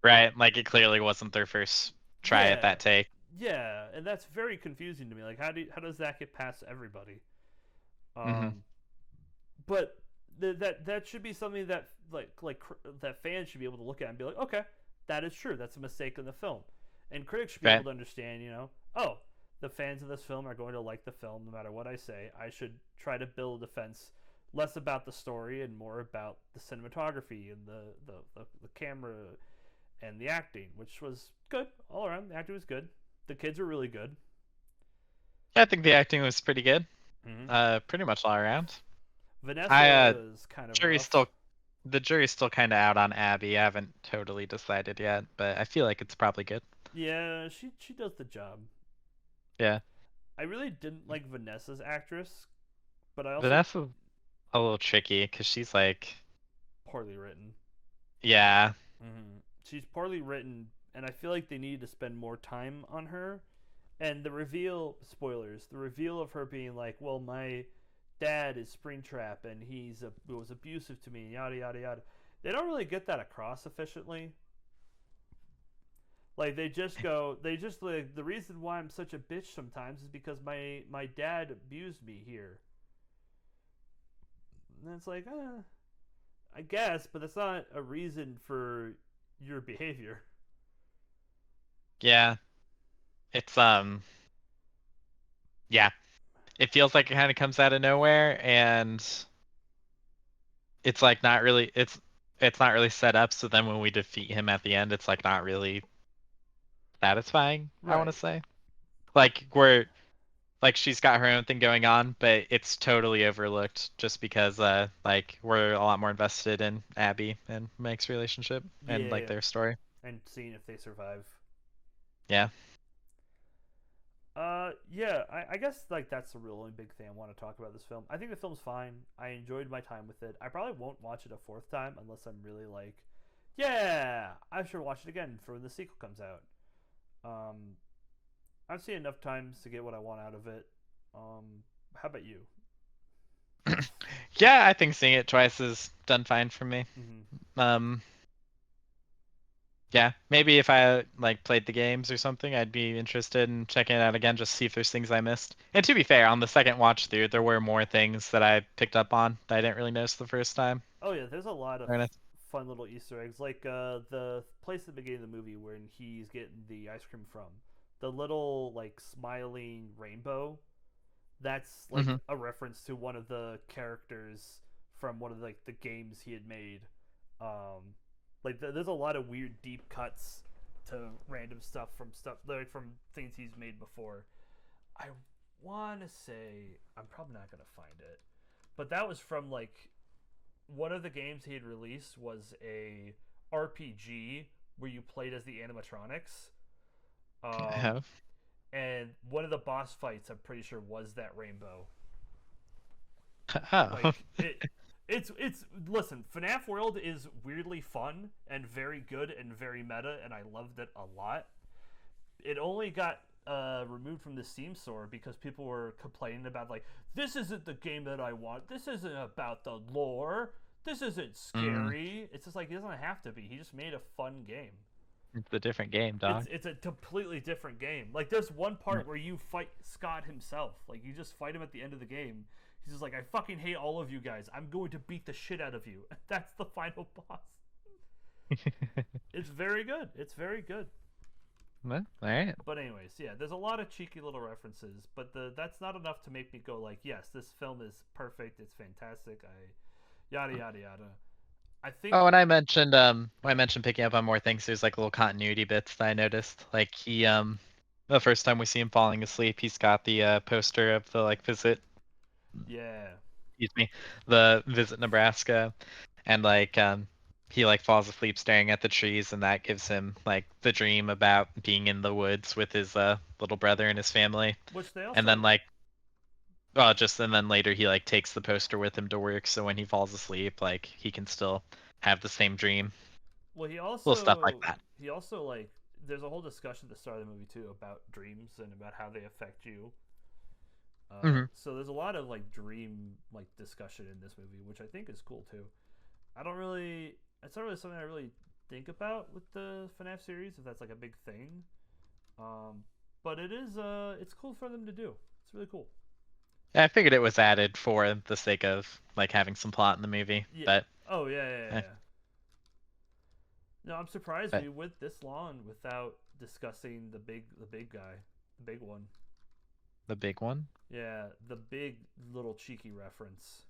Right. Like, it clearly wasn't their first try at that take. Yeah, and that's very confusing to me. Like, how does that get past everybody? Mhm. But that should be something that that fans should be able to look at and be like, okay, that is true. That's a mistake in the film, and critics should be able to understand. Oh, the fans of this film are going to like the film no matter what I say. I should try to build a defense less about the story and more about the cinematography and the camera and the acting, which was good all around. The acting was good. The kids were really good. I think the acting was pretty good. Mm-hmm. Pretty much all around. Vanessa was kind of rough. The jury's still kind of out on Abby. I haven't totally decided yet, but I feel like it's probably good. Yeah, she does the job. Yeah. I really didn't like Vanessa's actress, but I also Vanessa's a little tricky because she's like, poorly written. yeah. Mm-hmm. She's poorly written, and I feel like they needed to spend more time on her. And the reveal, spoilers, the reveal of her being like, well, my dad is Springtrap, and was abusive to me, yada yada yada. They don't really get that across efficiently. Like, they just like, the reason why I'm such a bitch sometimes is because my dad abused me here. And it's like, I guess, but that's not a reason for your behavior. Yeah. It's yeah. It feels like it kind of comes out of nowhere, and it's like it's not really set up. So then when we defeat him at the end, it's like not really satisfying. Right. I want to say, like she's got her own thing going on, but it's totally overlooked just because like we're a lot more invested in Abby and Mike's relationship and like their story. And seeing if they survive. Yeah. Yeah, I guess like that's the real only big thing I want to talk about this film. I think the film's fine. I enjoyed my time with it. I probably won't watch it a fourth time unless I'm really like, yeah, I should watch it again for when the sequel comes out. Um, I've seen enough times to get what I want out of it. How about you? Yeah, I think seeing it twice is done fine for me. Mm-hmm. Um, yeah, maybe if I like played the games or something, I'd be interested in checking it out again, just see if there's things I missed. And to be fair, on the second watch through, there were more things that I picked up on that I didn't really notice the first time. Oh yeah, there's a lot of Fair enough. fun little Easter eggs, like the place at the beginning of the movie when he's getting the ice cream from, the little like smiling rainbow. That's like Hmm. a reference to one of the characters from one of the games he had made. Um, there's a lot of weird deep cuts to random stuff like from things he's made before. I want to say I'm probably not gonna find it, but that was from like one of the games he had released was a RPG where you played as the animatronics. Um, Oh. and one of the boss fights, I'm pretty sure, was that rainbow. Oh. Like it's listen, FNAF World is weirdly fun and very good and very meta, and I loved it a lot. It only got removed from the Steam store because people were complaining about like this isn't the game that I want. This isn't about the lore. This isn't Mm, scary. It's just like he doesn't have to be. He just made a fun game. it's a different game, It's dog. it's a completely different game. Like there's one part where you fight Scott himself. Like you just fight him at the end of the game. He's just like, I fucking hate all of you guys. I'm going to beat the shit out of you. That's the final boss. It's very good. It's very good. Well, all right. But anyways, yeah, there's a lot of cheeky little references, but that's not enough to make me go like, yes, this film is perfect. It's fantastic. I yada yada yada. I think Oh, and I yeah, mentioned picking up on more things. There's like little continuity bits that I noticed. Like the first time we see him falling asleep, he's got the poster of the like visit, yeah. excuse me, the visit Nebraska, and like he like falls asleep staring at the trees, and that gives him like the dream about being in the woods with his little brother and his family. Which they And then also like and then later he like takes the poster with him to work, so when he falls asleep, like he can still have the same dream. well Little stuff like that. he also like there's a whole discussion at the start of the movie too about dreams and about how they affect you. Hmm. So there's a lot of like dream like discussion in this movie, which I think is cool too. I don't really. It's not really something I really think about with the FNAF series, if that's like a big thing. Um, but it is. It's cool for them to do. It's really cool. I figured it was added for the sake of like having some plot in the movie, Yeah. but Oh yeah, yeah, yeah. eh, Yeah. No, I'm surprised but we went this long without discussing the big guy, the big one. the big one. Yeah, the big little cheeky reference.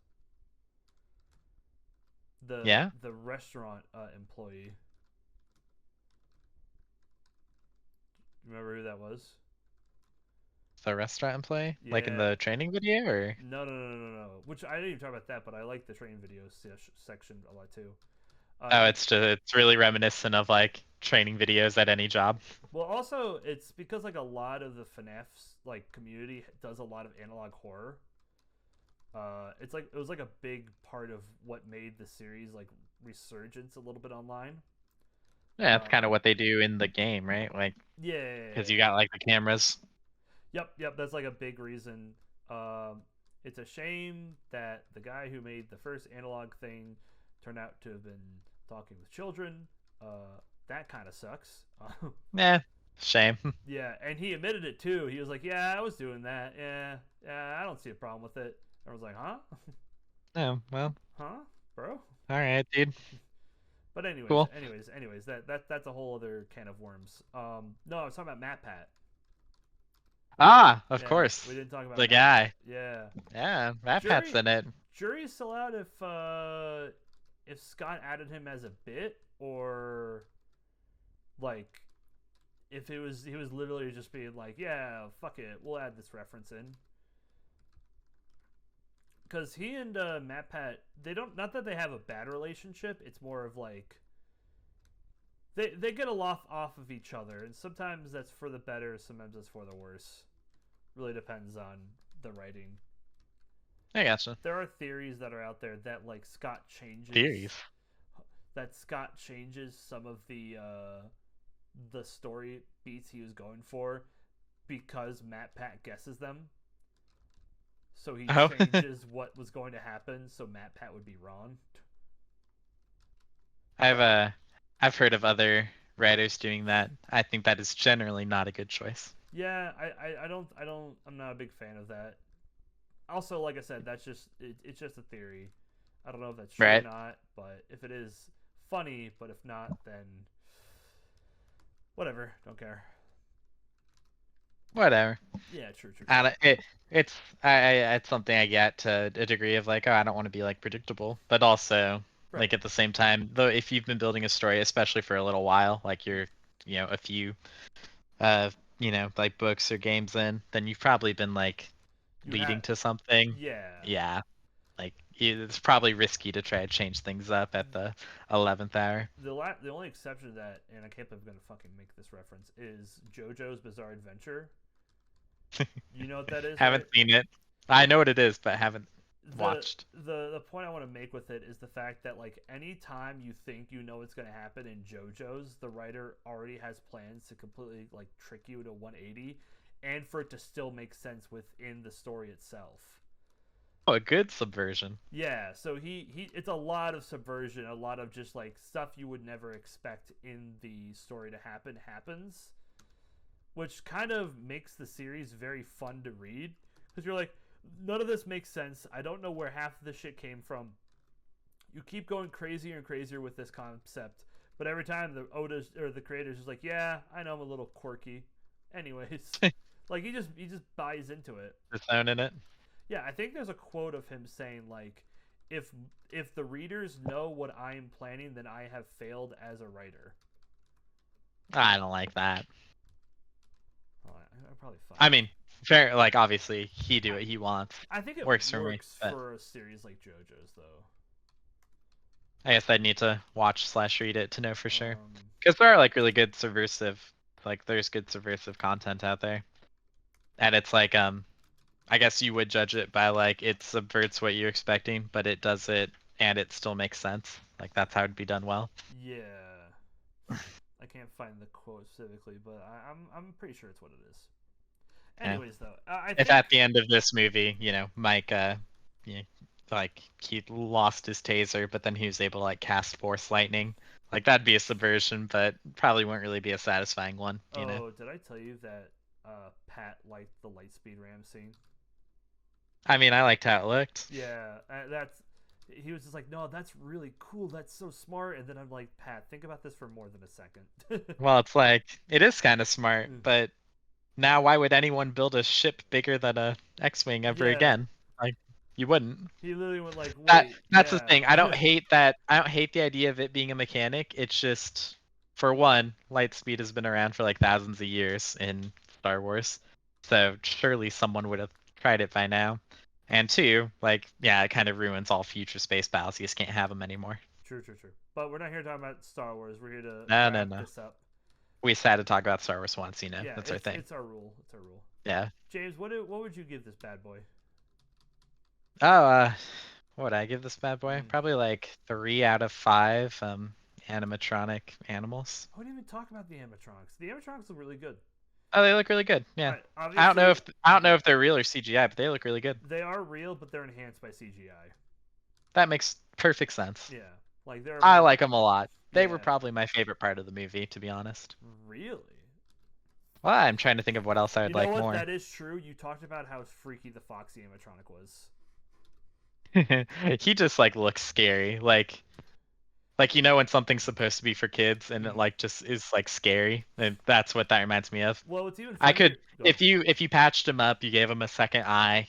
The Yeah, the restaurant employee. Remember who that was? the restaurant employee, like in Yeah. the training video, or No. Which I didn't even talk about that, but I like the training videos section a lot too. oh, He it's really reminiscent of like training videos at any job. well also it's because like a lot of the FNAF's like community does a lot of analog horror. It's like it was like a big part of what made the series like resurgence a little bit online. Yeah, that's kind of Um, what they do in the game, right? Like, because you yeah. got like the cameras. Yep. That's like a big reason. Um, it's a shame that the guy who made the first analog thing turned out to have been talking with children. That kind of sucks. Yeah, shame. Yeah, and he admitted it too. He was like, "Yeah, I was doing that. Yeah, I don't see a problem with it." I was like, "Huh, Oh, well, huh, bro." all right, dude. But anyways, Cool. that's a whole other can of worms. No, I was talking about Matt Pat. Ah, of Yeah, course, we didn't talk about the Matt Pat. guy. Yeah, Yeah, that Pat's jury in it. jury's still out if Scott added him as a bit or like if it was he was literally just being like, yeah, fuck it, we'll add this reference in. Because he and Matt Pat, they don't, not that they have a bad relationship. It's more of like they get a lot off of each other, and sometimes that's for the better, sometimes that's for the worse. Really depends on the writing. I gotcha. There are theories that are out there that like Scott changes Theories. some of the the story beats he was going for because Matt Pat guesses them. So he Oh, changes what was going to happen so Matt Pat would be wrong. I've uh, I've heard of other writers doing that. I think that is generally not a good choice. Yeah, I'm not a big fan of that. Also, like I said, it's just a theory. I don't know if that's true or Right? not, but if it is, funny. But if not, then whatever. Don't care. Whatever. Yeah, true, true, I true. don't, it's it's something I get to a degree of like, oh, I don't want to be like predictable, but also Right. like at the same time, though, if you've been building a story, especially for a little while, like you're, a few, uh, like books or games in, then you've probably been like You have, leading to something. yeah. Yeah, like it's probably risky to try to change things up at the 11th hour. The only exception to that, and I can't believe I'm gonna fucking make this reference, is JoJo's Bizarre Adventure. You know what that is, Haven't right? seen it. I know what it is, but haven't the watched. the point I want to make with it is the fact that like anytime you think you know what's going to happen in JoJo's, the writer already has plans to completely like trick you to 180 and for it to still make sense within the story itself. Oh, a good subversion. Yeah, so he it's a lot of subversion, a lot of just like stuff you would never expect in the story to happens, which kind of makes the series very fun to read because you're like, none of this makes sense. I don't know where half of this shit came from. You keep going crazier and crazier with this concept, but every time the Oda's or the creator's just like, yeah, I know I'm a little quirky. Anyways, like he just buys into it. Just owning it. Yeah, I think there's a quote of him saying like, if if the readers know what I am planning, then I have failed as a writer. I don't like that. Oh, I probably fucked I up. mean, fair. Like obviously, he do what he wants. I think it Works for me. works But for a series like JoJo's though. I guess I'd need to watch slash read it to know for sure. Um, Because there are like really good subversive, like there's good subversive content out there, and it's like I guess you would judge it by like it subverts what you're expecting, but it does it and it still makes sense. Like that's how it'd be done well. yeah, I can't find the quote specifically, but I'm pretty sure it's what it is. Yeah. Anyways, though, I If think at the end of this movie, Mike, you like he lost his taser, but then he was able to like cast force lightning, like that'd be a subversion, but probably won't really be a satisfying one. oh, did I tell you that Pat liked the Lightspeed Ram scene? I mean, I liked how it looked. Yeah, that's he was just like, no, that's really cool. That's so smart. And then I'm like, Pat, think about this for more than a second. Well, it's like it is kind of smart, Mm. but now why would anyone build a ship bigger than a X-wing ever Yeah, again? Like you wouldn't. he literally went like, That wait, that's the yeah, thing. I don't hate that. I don't hate the idea of it being a mechanic. It's just, for one, light speed has been around for like thousands of years in Star Wars, so surely someone would have tried it by now. And two, like, yeah, it kind of ruins all future space battles. You just can't have them anymore. true, true, true. But we're not here talking about Star Wars. We're here to No, no, wrap no. this up. We just had to talk about Star Wars once. Yeah, That's our thing. it's our rule. It's our rule. Yeah. James, what would you give this bad boy? Oh, what would I give this bad boy? Mm. Probably like 3 out of 5 animatronic animals. I wouldn't even talk about the animatronics. The animatronics look really good. Oh, they look really good. Yeah. Right, I don't know obviously if I don't know if they're real or CGI, but they look really good. they are real, but they're enhanced by CGI. That makes perfect sense. Yeah, like they're I like them a lot. They were yeah, probably my favorite part of the movie, to be honest. really. Well, I'm trying to think of what else I You would know like what? more. That is true. You talked about how freaky the Foxy animatronic was. He just like looks scary. Like when something's supposed to be for kids and it Mm. like just is like scary. And that's what that reminds me of. Well, it's even I funnier. could Go on. if you patched him up, you gave him a second eye,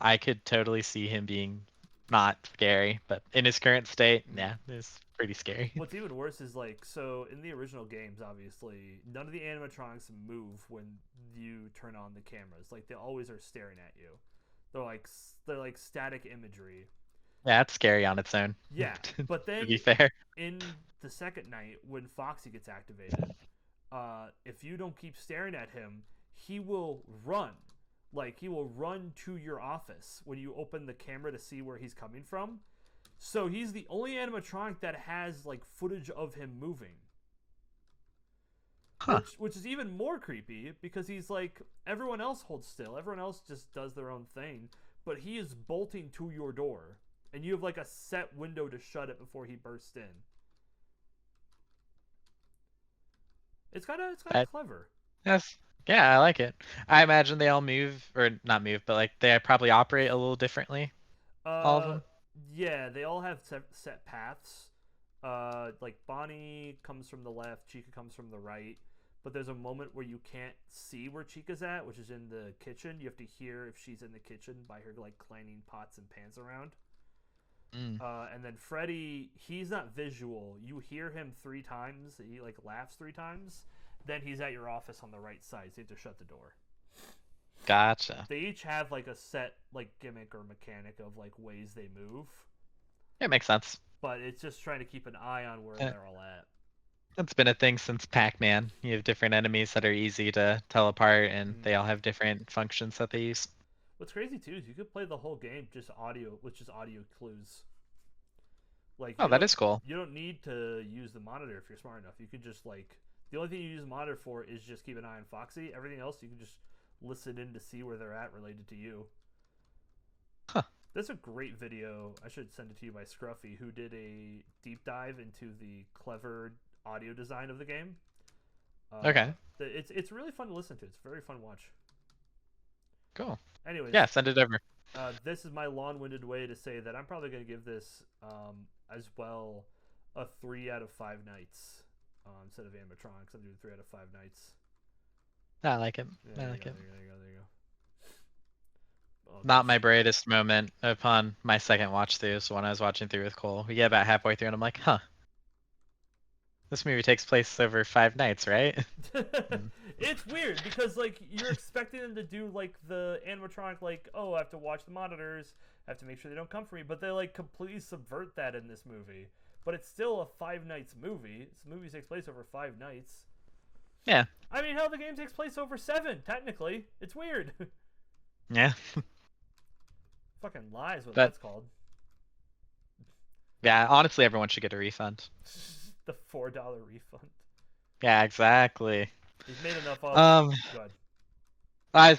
I could totally see him being not scary, but in his current state, Mm. yeah, it's pretty scary. What's even worse is like, so in the original games, obviously, none of the animatronics move when you turn on the cameras. Like they always are staring at you. They're like static imagery. Yeah, it's scary on its own. Yeah, but To then be fair. in the second night when Foxy gets activated, if you don't keep staring at him, he will run. Like he will run to your office when you open the camera to see where he's coming from. So he's the only animatronic that has like footage of him moving. Huh. which is even more creepy because he's like everyone else holds still, everyone else just does their own thing, but he is bolting to your door, and you have like a set window to shut it before he bursts in. It's kind of That clever. Yes. Yeah, I like it. I imagine they all move, or not move, but like they probably operate a little differently. All of Uh, them. yeah, they all have set paths. Like Bonnie comes from the left, Chica comes from the right. But there's a moment where you can't see where Chica's at, which is in the kitchen. You have to hear if she's in the kitchen by her like clanging pots and pans around. Mm. And then Freddy, he's not visual. You hear him 3 times. He like laughs 3 times. Then he's at your office on the right side, so you have to shut the door. Gotcha. They each have like a set like gimmick or mechanic of like ways they move, It makes sense. but it's just trying to keep an eye on where Uh, they're all at. It's been a thing since Pac-Man. You have different enemies that are easy to tell apart, and Mm. they all have different functions that they use. What's crazy too is you could play the whole game just audio with just audio clues. Like Oh, that is cool. you don't need to use the monitor if you're smart enough. You could just like the only thing you use the monitor for is just keep an eye on Foxy. Everything else you can just listen in to see where they're at related to you. Huh. There's a great video. I should send it to you by Scruffy, who did a deep dive into the clever audio design of the game. Okay. It's really fun to listen to. It's a very fun watch. Cool. Anyways, Yeah, send it over. this is my long-winded way to say that I'm probably going to give this as well a 3 out of 5 nights instead of animatronics. I'm doing 3 out of 5 nights. I like it. Yeah, I there you like go. it. There you go. There you go. Oh, Not my brightest moment upon my second watch through. So when I was watching through with Cole, we get about halfway through, and I'm like, huh, this movie takes place over 5 nights, right? Mm. It's weird because like you're expecting them to do like the animatronic, like, oh, I have to watch the monitors, I have to make sure they don't come for me, but they like completely subvert that in this movie. But it's still a 5 nights movie. This movie takes place over 5 nights. Yeah. I mean, hell, the game takes place over 7 technically. It's weird. Yeah. Fucking lies, what But that's called. yeah, honestly, everyone should get a refund. The $4 refund. Yeah, exactly. He's made enough off. Um, Go ahead. I,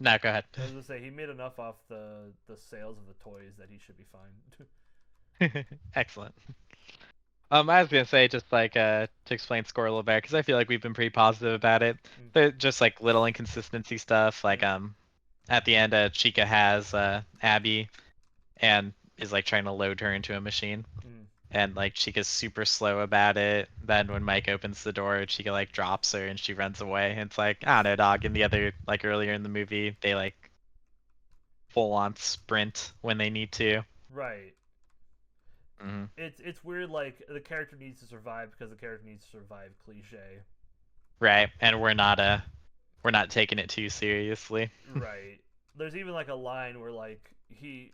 no, go ahead. I was gonna say he made enough off the sales of the toys that he should be fine. Excellent. I was gonna say just like to explain score a little better because I feel like we've been pretty positive about it. But just like little inconsistency stuff, like at the end, Chica has Abby and is like trying to load her into a machine, and like Chica's super slow about it. Then when Mike opens the door, Chica like drops her and she runs away. And it's like, I don't know, dog. In the other like earlier in the movie, they like full on sprint when they need to. Right. Mm-hmm. It's weird. Like the character needs to survive because the character needs to survive. Cliche. Right, and we're not taking it too seriously. Right. There's even like a line where like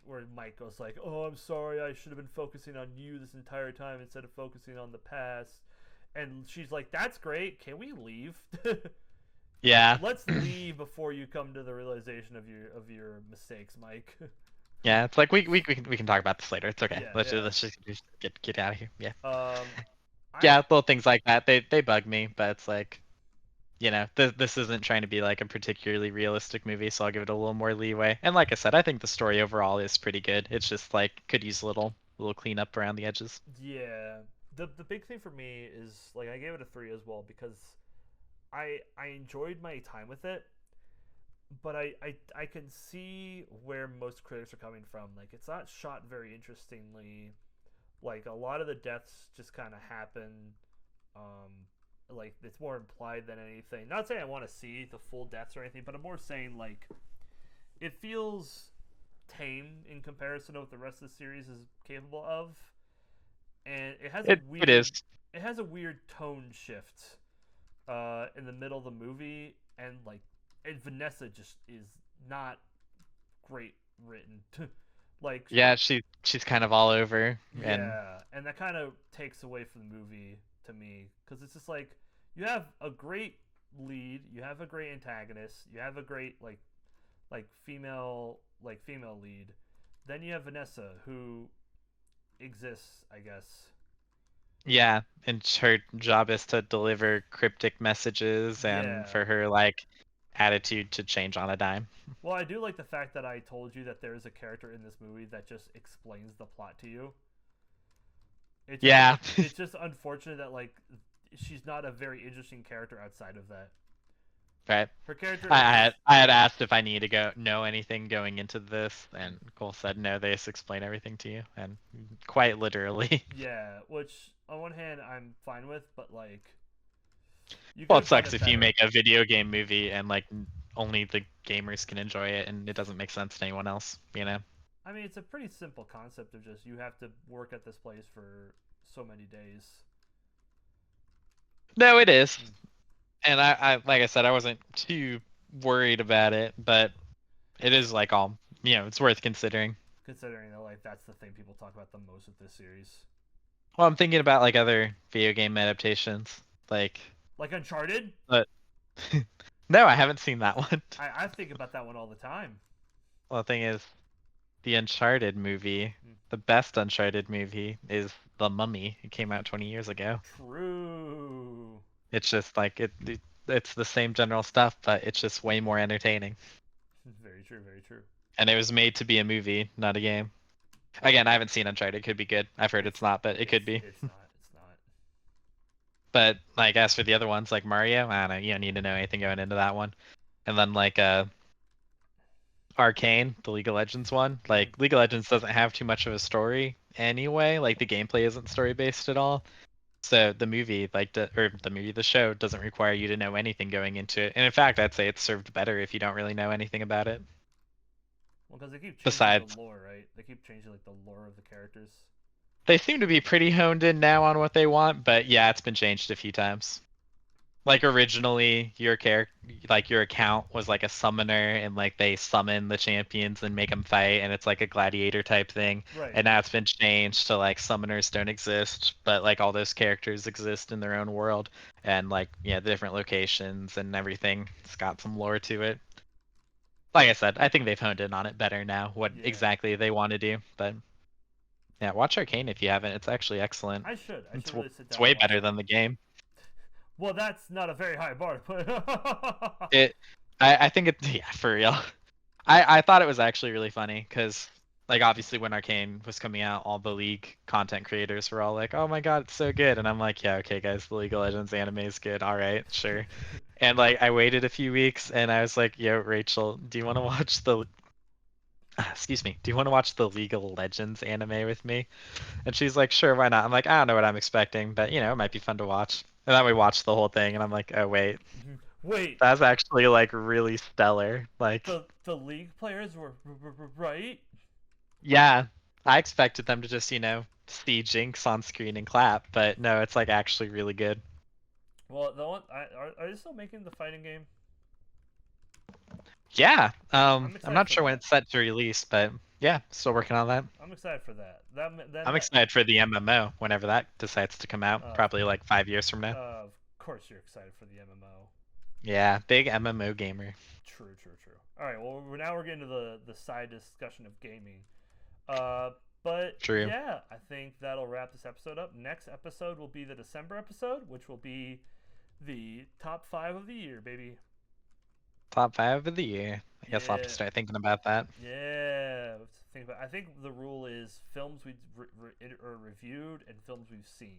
where Mike goes like, "Oh, I'm sorry. I should have been focusing on you this entire time instead of focusing on the past." And she's like, "That's great. Can we leave?" Yeah. Let's leave before you come to the realization of your mistakes, Mike. Yeah, it's like we can talk about this later. It's okay. Yeah, Let's just get out of here. Yeah. Um, Yeah, little things like that. They bug me, but it's like, this isn't trying to be like a particularly realistic movie, so I'll give it a little more leeway. And like I said, I think the story overall is pretty good. It's just like could use a little cleanup around the edges. Yeah. The big thing for me is like I gave it a 3 as well because I enjoyed my time with it, but I can see where most critics are coming from. Like it's not shot very interestingly. Like a lot of the deaths just kind of happen. Like it's more implied than anything. Not saying I want to see the full deaths or anything, but I'm more saying like it feels tame in comparison to what the rest of the series is capable of, and it has a It is. it has a weird tone shift in the middle of the movie, and like and Vanessa just is not great written. Like Yeah, she's kind of all over, and yeah, and that kind of takes away from the movie to me because it's just like you have a great lead, you have a great antagonist, you have a great female lead, then you have Vanessa who exists, I guess, Yeah, and her job is to deliver cryptic messages and Yeah. for her like attitude to change on a dime. Well, I do like the fact that I told you that there is a character in this movie that just explains the plot to you. It's just Yeah. it's just unfortunate that like she's not a very interesting character outside of that. Right. Her character I is had just I had asked if I need to go know anything going into this, and Cole said no. They just explain everything to you, and quite literally. yeah, which on one hand I'm fine with, but like you could Well, it have done sucks it if you better. make a video game movie and like only the gamers can enjoy it, and it doesn't make sense to anyone else. You know? I mean, it's a pretty simple concept of just you have to work at this place for so many days. No, it is. Hmm. And I like I said, I wasn't too worried about it, but it is like all it's worth considering. Considering that like that's the thing people talk about the most with this series. Well, I'm thinking about like other video game adaptations, like, Like Uncharted, but no, I haven't seen that one. I think about that one all the time. Well, the thing is, the Uncharted movie, the best Uncharted movie is The Mummy. It came out 20 years ago. True. It's just like it's the same general stuff, but it's just way more entertaining. Very true. Very true. And it was made to be a movie, not a game. Again, I haven't seen Uncharted. It could be good. I've heard it's not, but it could be. It's not. It's not. But like as for the other ones, like Mario, I don't know. You don't need to know anything going into that one. And then like Arcane, the League of Legends one. Mhm. Like League of Legends doesn't have too much of a story anyway. Like the gameplay isn't story based at all. So the movie, the show doesn't require you to know anything going into it. And in fact, I'd say it's served better if you don't really know anything about it. Well, because they keep changing the Besides, lore, right? They keep changing like the lore of the characters. they seem to be pretty honed in now on what they want, but yeah, it's been changed a few times. Like originally, your account was like a summoner, and like they summon the champions and make them fight, and it's like a gladiator type thing. Right. And now it's been changed to like summoners don't exist, but like all those characters exist in their own world, and like the different locations and everything. It's got some lore to it. Like I said, I think they've honed in on it better now, what Yeah. exactly they want to do. But yeah, watch Arcane if you haven't. It's actually excellent. I should. I should It's really sit it's down and way watch better that. than the game. Well, that's not a very high bar to put. It, I think it, yeah, for real. I thought it was actually really funny because, like, obviously when Arcane was coming out, all the League content creators were all like, "Oh my God, it's so good," and I'm like, "Yeah, okay, guys, the League of Legends anime is good. All right, sure." And like, I waited a few weeks, and I was like, "Yo, Rachel, do you want to watch the excuse me, do you want to watch the League of Legends anime with me?" And she's like, "Sure, why not?" I'm like, "I don't know what I'm expecting, but it might be fun to watch." And then we watched the whole thing, and I'm like, "Oh wait, Wait, that's actually like really stellar." Like, the league players were right. yeah, I expected them to just, see Jinx on screen and clap, but no, it's like actually really good. Well, the one are they still making the fighting game? Yeah, I'm I'm excited not for sure when that. it's set to release, but yeah, still working on that. I'm excited for that. Then I'm that. excited for the MMO whenever that decides to come out, Of probably like 5 years from now. of course you're excited for the MMO. Yeah, big MMO gamer. True, true, true. All right, well, we're getting to the side discussion of gaming. But True. yeah, I think that'll wrap this episode up. Next episode will be the December episode, which will be the top 5 of the year, baby. Top 5 of the year. I guess I'll have to Yeah, start thinking about that. yeah. Think about. I think the rule is films we or reviewed and films we've seen.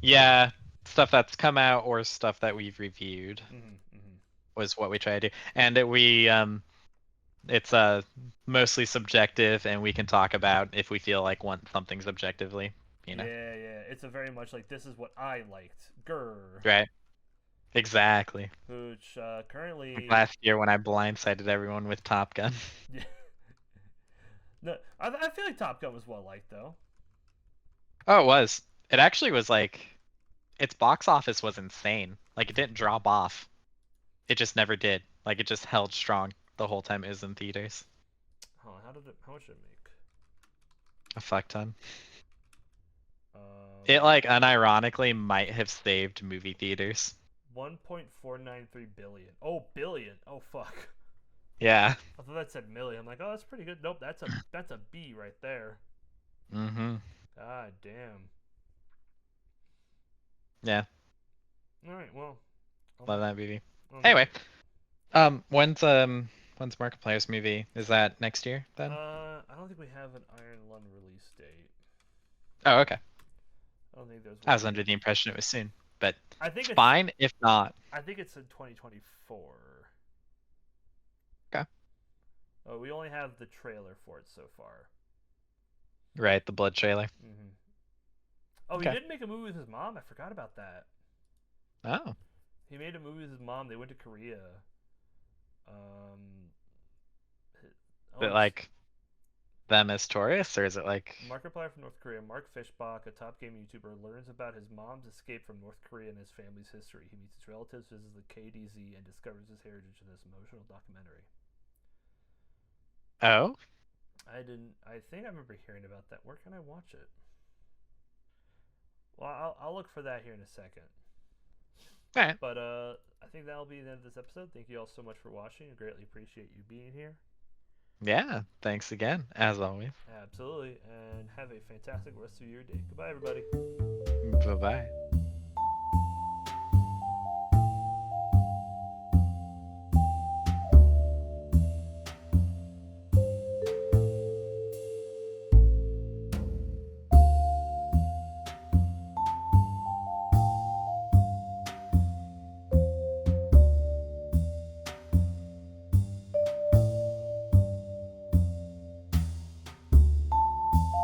Yeah, stuff that's come out or stuff that we've reviewed Mm-hmm. was what we try to do. And it's mostly subjective, and we can talk about if we feel like want something subjectively, Yeah, yeah. It's a very much like this is what I liked. Grr. right? Exactly. Which Like currently, last year when I blindsided everyone with Top Gun. yeah. No, I feel like Top Gun was well liked though. Oh, it was. It actually was like its box office was insane. Like it didn't drop off. It just never did. Like it just held strong the whole time it was in theaters. Huh, how much did it make? A fuck ton. It Um, like unironically might have saved movie theaters. 1.493 billion. Oh, billion. Oh fuck. Yeah. I thought that said million. I'm like, oh, that's pretty good. Nope, that's a B right there. Mm-hmm. God damn. Yeah, All right. Well, love that movie. on Anyway, that- when's Markiplier's movie? Is that next year then? I don't think we have an Iron Lung release date. Oh, okay. I don't think there's I one. was under the impression it was soon, but I think it's it's. fine if not. I think it's in 2024. Okay. Oh, we only have the trailer for it so far. Right, the blood trailer. Mm-hmm. Oh, he Okay. did make a movie with his mom. I forgot about that. Oh, He made a movie with his mom. They went to Korea. Um. is it like them as tourists, or is it like? Markiplier from North Korea, Mark Fishbach, a top game YouTuber, learns about his mom's escape from North Korea and his family's history. He meets his relatives, visits the KDZ, and discovers his heritage in this emotional documentary. Oh, I didn't. I think I remember hearing about that. Where can I watch it? Well, I'll look for that here in a second. all right. But I think that'll be the end of this episode. Thank you all so much for watching. I greatly appreciate you being here. Yeah. Thanks again, as always. Absolutely, and have a fantastic rest of your day. Goodbye, everybody. Bye bye.